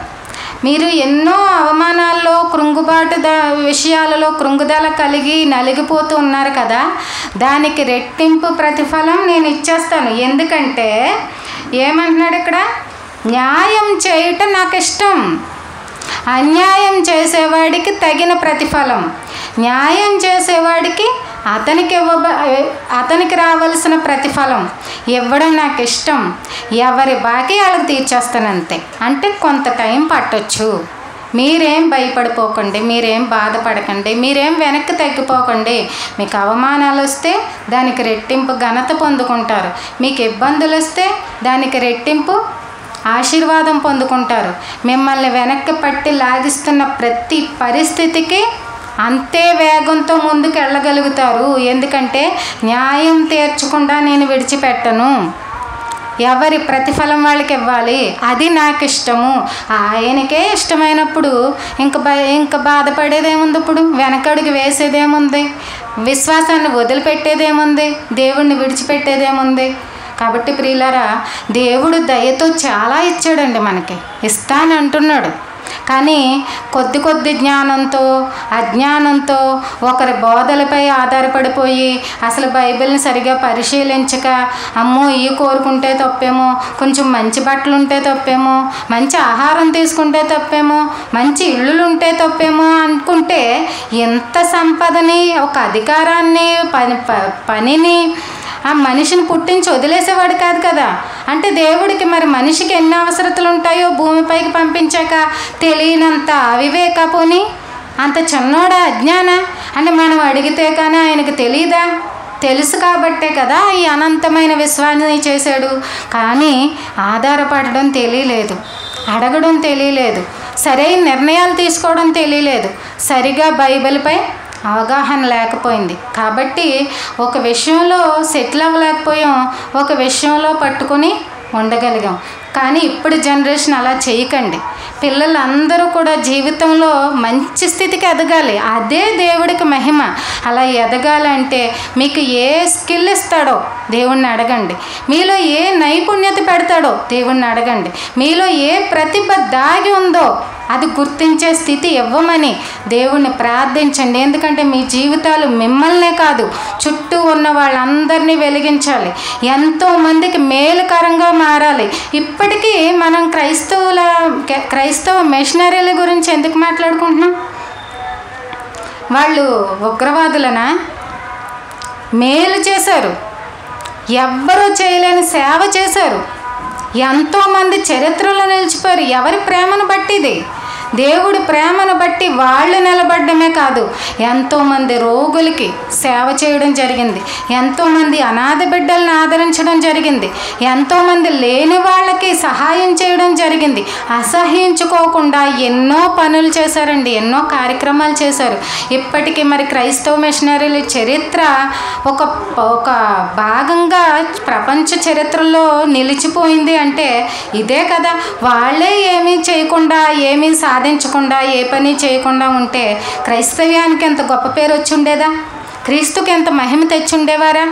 మీరు ఎన్నో అవమానాల్లో, కృంగుబాటు విషయాలలో కృంగుదల కలిగి నలిగిపోతూ ఉన్నారు కదా, దానికి రెట్టింపు ప్రతిఫలం నేను ఇచ్చేస్తాను. ఎందుకంటే ఏమంటున్నాడు ఇక్కడ, న్యాయం చేయటం నాకు ఇష్టం, అన్యాయం చేసేవాడికి తగిన ప్రతిఫలం, న్యాయం చేసేవాడికి అతనికి రావాల్సిన ప్రతిఫలం ఇవ్వడం నాకు ఇష్టం. ఎవరి బాకీ వాళ్ళకి తీర్చేస్తానంతే. అంటే కొంత టైం పట్టొచ్చు. మీరేం భయపడిపోకండి, మీరేం బాధపడకండి, మీరేం వెనక్కి తగ్గిపోకండి. మీకు అవమానాలు వస్తే దానికి రెట్టింపు ఘనత పొందుకుంటారు, మీకు ఇబ్బందులు వస్తే దానికి రెట్టింపు ఆశీర్వాదం పొందుకుంటారు. మిమ్మల్ని వెనక్కి పట్టి లాగిస్తున్న ప్రతి పరిస్థితికి అంతే వేగంతో ముందుకు వెళ్ళగలుగుతారు. ఎందుకంటే న్యాయం తీర్చకుండా నేను విడిచిపెట్టను, ఎవరి ప్రతిఫలం వాళ్ళకి ఇవ్వాలి, అది నాకు ఇష్టము. ఆయనకే ఇష్టమైనప్పుడు ఇంకా బాధపడేదేముంది? ఇప్పుడు వెనకడుగు వేసేదేముంది? విశ్వాసాన్ని వదిలిపెట్టేదేముంది? దేవుణ్ణి విడిచిపెట్టేదేముంది? కాబట్టి ప్రియులారా, దేవుడు దయతో చాలా ఇచ్చాడండి, మనకి ఇస్తానంటున్నాడు. కానీ కొద్ది జ్ఞానంతో, అజ్ఞానంతో, ఒకరి బోధలపై ఆధారపడిపోయి అసలు బైబిల్ని సరిగా పరిశీలించక, అమ్మో ఈ కోరుకుంటే తప్పేమో, కొంచెం మంచి బట్టలు ఉంటే తప్పేమో, మంచి ఆహారం తీసుకుంటే తప్పేమో, మంచి ఇళ్ళు ఉంటే తప్పేమో అనుకుంటే ఎంత సంపదని, ఒక అధికారాన్ని, పనిని ఆ మనిషిని పుట్టించి వదిలేసేవాడు కాదు కదా. అంటే దేవుడికి మరి మనిషికి ఎన్ని అవసరతలు ఉంటాయో భూమిపైకి పంపించాక తెలియనంత అవివేక, పోని అంత చిన్నోడా, అజ్ఞాన అంటే మనం అడిగితే కానీ ఆయనకు తెలియదా? తెలుసు కాబట్టే కదా ఈ అనంతమైన విశ్వాన్ని చేశాడు. కానీ ఆధారపడడం తెలియలేదు, అడగడం తెలియలేదు, సరైన నిర్ణయాలు తీసుకోవడం తెలియలేదు, సరిగా బైబిల్పై అవగాహన లేకపోయింది. కాబట్టి ఒక విషయంలో సెటిల్ అవ్వలేకపోయాం, ఒక విషయంలో పట్టుకొని ఉండగలిగాం. కానీ ఇప్పుడు జనరేషన్ అలా చేయకండి. పిల్లలందరూ కూడా జీవితంలో మంచి స్థితికి ఎదగాలి, అదే దేవుడికి మహిమ. అలా ఎదగాలంటే మీకు ఏ స్కిల్ ఇస్తాడో దేవుణ్ణి అడగండి, మీలో ఏ నైపుణ్యత పెడతాడో దేవుణ్ణి అడగండి, మీలో ఏ ప్రతిభ దాగి ఉందో అది గుర్తించే స్థితి ఇవ్వమని దేవుణ్ణి ప్రార్థించండి. ఎందుకంటే మీ జీవితాలు మిమ్మల్నే కాదు, చుట్టూ ఉన్న వాళ్ళందరినీ వెలిగించాలి, ఎంతోమందికి మేలుకరంగా మారాలి. ఇప్పటికీ మనం క్రైస్తవ మిషనరీల గురించి ఎందుకు మాట్లాడుకుంటున్నాం? వాళ్ళు ఉగ్రవాదులనా? మేలు చేశారు, ఎవ్వరూ చేయలేని సేవ చేశారు, ఎంతోమంది చరిత్రలో నిలిచిపోయారు. ఎవరి ప్రేమను బట్టి? ఇది దేవుడి ప్రేమను బట్టి వాళ్ళు నిలబడమే కాదు, ఎంతోమంది రోగులకి సేవ చేయడం జరిగింది, ఎంతోమంది అనాథ బిడ్డలను ఆదరించడం జరిగింది, ఎంతోమంది లేని వాళ్ళకి సహాయం చేయడం జరిగింది. అసహ్యించుకోకుండా ఎన్నో పనులు చేశారండి, ఎన్నో కార్యక్రమాలు చేశారు. ఇప్పటికీ మరి క్రైస్తవ మిషనరీల చరిత్ర ఒక భాగంగా ప్రపంచ చరిత్రలో నిలిచిపోయింది అంటే ఇదే కదా. వాళ్ళే ఏమీ చేయకుండా, ఏమీ సాధించకుండా, ఏ పని చేయకుండా ఉంటే క్రైస్తవ్యానికి ఎంత గొప్ప పేరు వచ్చి ఉండేదా? క్రీస్తుకి ఎంత మహిమ తెచ్చి ఉండేవారా?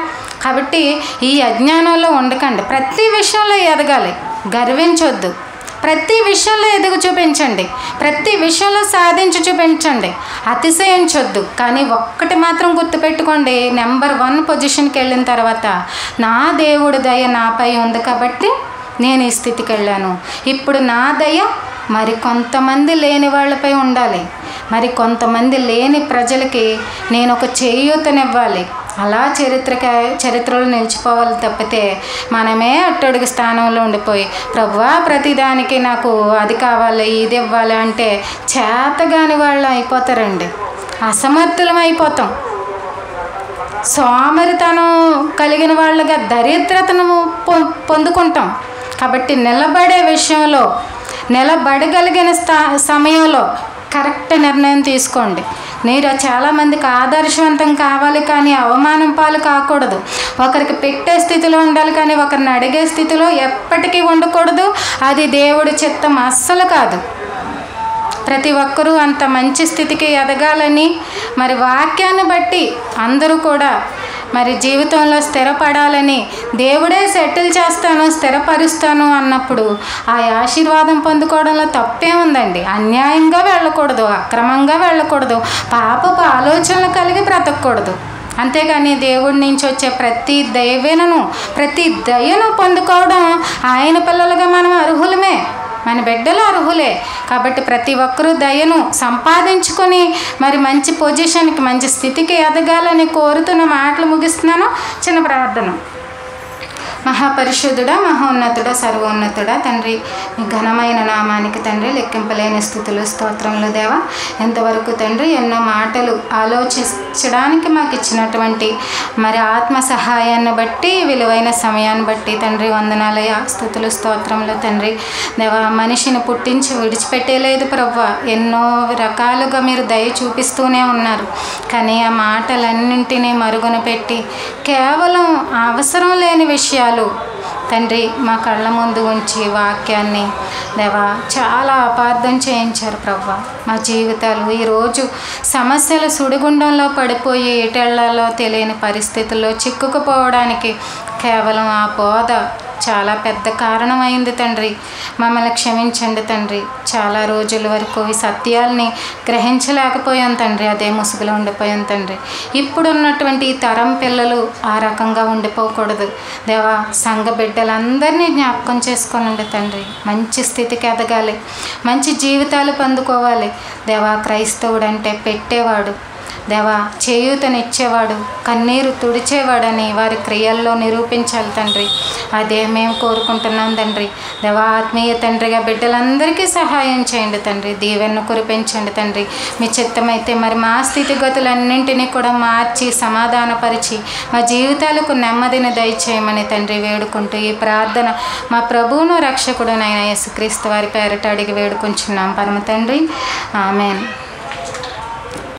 కాబట్టి ఈ అజ్ఞానంలో ఉండకండి, ప్రతి విషయంలో ఎదగాలి, గర్వించొద్దు, ప్రతి విషయంలో ఎదుగు చూపించండి, ప్రతి విషయంలో సాధించి చూపించండి, అతిశయించొద్దు. కానీ ఒక్కటి మాత్రం గుర్తుపెట్టుకోండి, నెంబర్ 1 పొజిషన్కి వెళ్ళిన తర్వాత నా దేవుడి దయ నాపై ఉంది కాబట్టి నేను ఈ స్థితికి వెళ్ళాను. ఇప్పుడు నా దయ మరి కొంతమంది లేని వాళ్ళపై ఉండాలి, మరి కొంతమంది లేని ప్రజలకి నేను ఒక చేయూతనివ్వాలి. అలా చరిత్రలో నిలిచిపోవాలి తప్పితే మనమే అట్టడుగు స్థానంలో ఉండిపోయి ప్రభువా ప్రతిదానికి నాకు అది కావాలి, ఇది ఇవ్వాలి అంటే చేతగాని వాళ్ళు అయిపోతారండి, అసమర్థులం అయిపోతాం, సోమరితనం కలిగిన వాళ్ళగా దరిద్రతను పొందుకుంటాం. కాబట్టి నిలబడే విషయంలో, నిలబడగలిగిన సమయంలో కరెక్ట్ నిర్ణయం తీసుకోండి. మీరు చాలామందికి ఆదర్శవంతం కావాలి కానీ అవమానం పాలు కాకూడదు. ఒకరికి పెట్టే స్థితిలో ఉండాలి కానీ ఒకరిని అడిగే స్థితిలో ఎప్పటికీ ఉండకూడదు. అది దేవుడి చిత్తం అస్సలు కాదు. ప్రతి ఒక్కరూ అంత మంచి స్థితికి ఎదగాలని మరి వాక్యాన్ని బట్టి అందరూ కూడా మరి జీవితంలో స్థిరపడాలని దేవుడే సెటిల్ చేస్తాను, స్థిరపరుస్తాను అన్నప్పుడు ఆ ఆశీర్వాదం పొందుకోవడంలో తప్పే ఉందండి. అన్యాయంగా వెళ్ళకూడదు, అక్రమంగా వెళ్ళకూడదు, పాపపు ఆలోచనలు కలిగి బ్రతకూడదు. అంతేగాని దేవుడి నుంచి వచ్చే ప్రతి దయను పొందుకోవడం ఆయన పిల్లలుగా మనం అర్హులమే, మన బిడ్డలు అర్హులే. కాబట్టి ప్రతి ఒక్కరూ దయను సంపాదించుకొని మరి మంచి పొజిషన్కి, మంచి స్థితికి ఎదగాలని కోరుతున్న మాటలు ముగిస్తున్నాను. చిన్న ప్రార్థన. మహాపరిశుద్ధుడా, మహోన్నతుడా, సర్వోన్నతుడా తండ్రి, మీ ఘనమైన నామానికి తండ్రి లెక్కింపలేని స్థుతులు, స్తోత్రములు దేవా. ఎంతవరకు తండ్రి ఎన్నో మాటలు ఆలోచించడానికి మాకు ఇచ్చినటువంటి మరి ఆత్మ సహాయాన్ని బట్టి, విలువైన సమయాన్ని బట్టి తండ్రి వందనాలయ, స్థుతులు, స్తోత్రములు తండ్రి దేవా. మనిషిని పుట్టించి విడిచిపెట్టేలేదు ప్రభువా. ఎన్నో రకాలుగా మీరు దయ చూపిస్తూనే ఉన్నారు. కానీ ఆ మాటలన్నింటినీ మరుగున పెట్టి కేవలం అవసరం లేని విషయాలు తండ్రి మా కళ్ళ ముందు ఉంచి వాక్యాన్ని దేవా చాలా అపార్థం చేయించారు ప్రభువా. మా జీవితాలు ఈరోజు సమస్యల సుడిగుండంలో పడిపోయి ఎటెళ్లలో తెలియని పరిస్థితుల్లో చిక్కుకుపోవడానికి కేవలం ఆ బోధ చాలా పెద్ద కారణమైంది తండ్రి. మమ్మల్ని క్షమించండి తండ్రి. చాలా రోజుల వరకు ఈ సత్యాల్ని గ్రహించలేకపోయాం తండ్రి. అదే ముసుగులో ఉండిపోయాం తండ్రి. ఇప్పుడున్నటువంటి ఈ తరం పిల్లలు ఆ రకంగా ఉండిపోకూడదు దేవా. సంఘ బిడ్డలందరినీ జ్ఞాపకం చేసుకోనండి తండ్రి. మంచి స్థితికి ఎదగాలి, మంచి జీవితాలు పొందుకోవాలి దేవా. క్రైస్తవుడు అంటే పెట్టేవాడు దేవా, చేయూతనిచ్చేవాడు, కన్నీరు తుడిచేవాడని వారి క్రియల్లో నిరూపించాలి తండ్రి. అదే మేము కోరుకుంటున్నాం తండ్రి దేవా. ఆత్మీయ తండ్రిగా బిడ్డలందరికీ సహాయం చేయండి తండ్రి. దీవెనను కురిపించండి తండ్రి. మీ చిత్తమైతే మరి మా స్థితిగతులన్నింటినీ కూడా మార్చి సమాధానపరిచి మా జీవితాలకు నెమ్మదిని దయచేయమని తండ్రి వేడుకుంటూ ఈ ప్రార్థన మా ప్రభువును రక్షకుడునైన యేసుక్రీస్తు వారి పేరిట అడిగి వేడుకుంటున్నాం పరమ తండ్రి. ఆమేన్.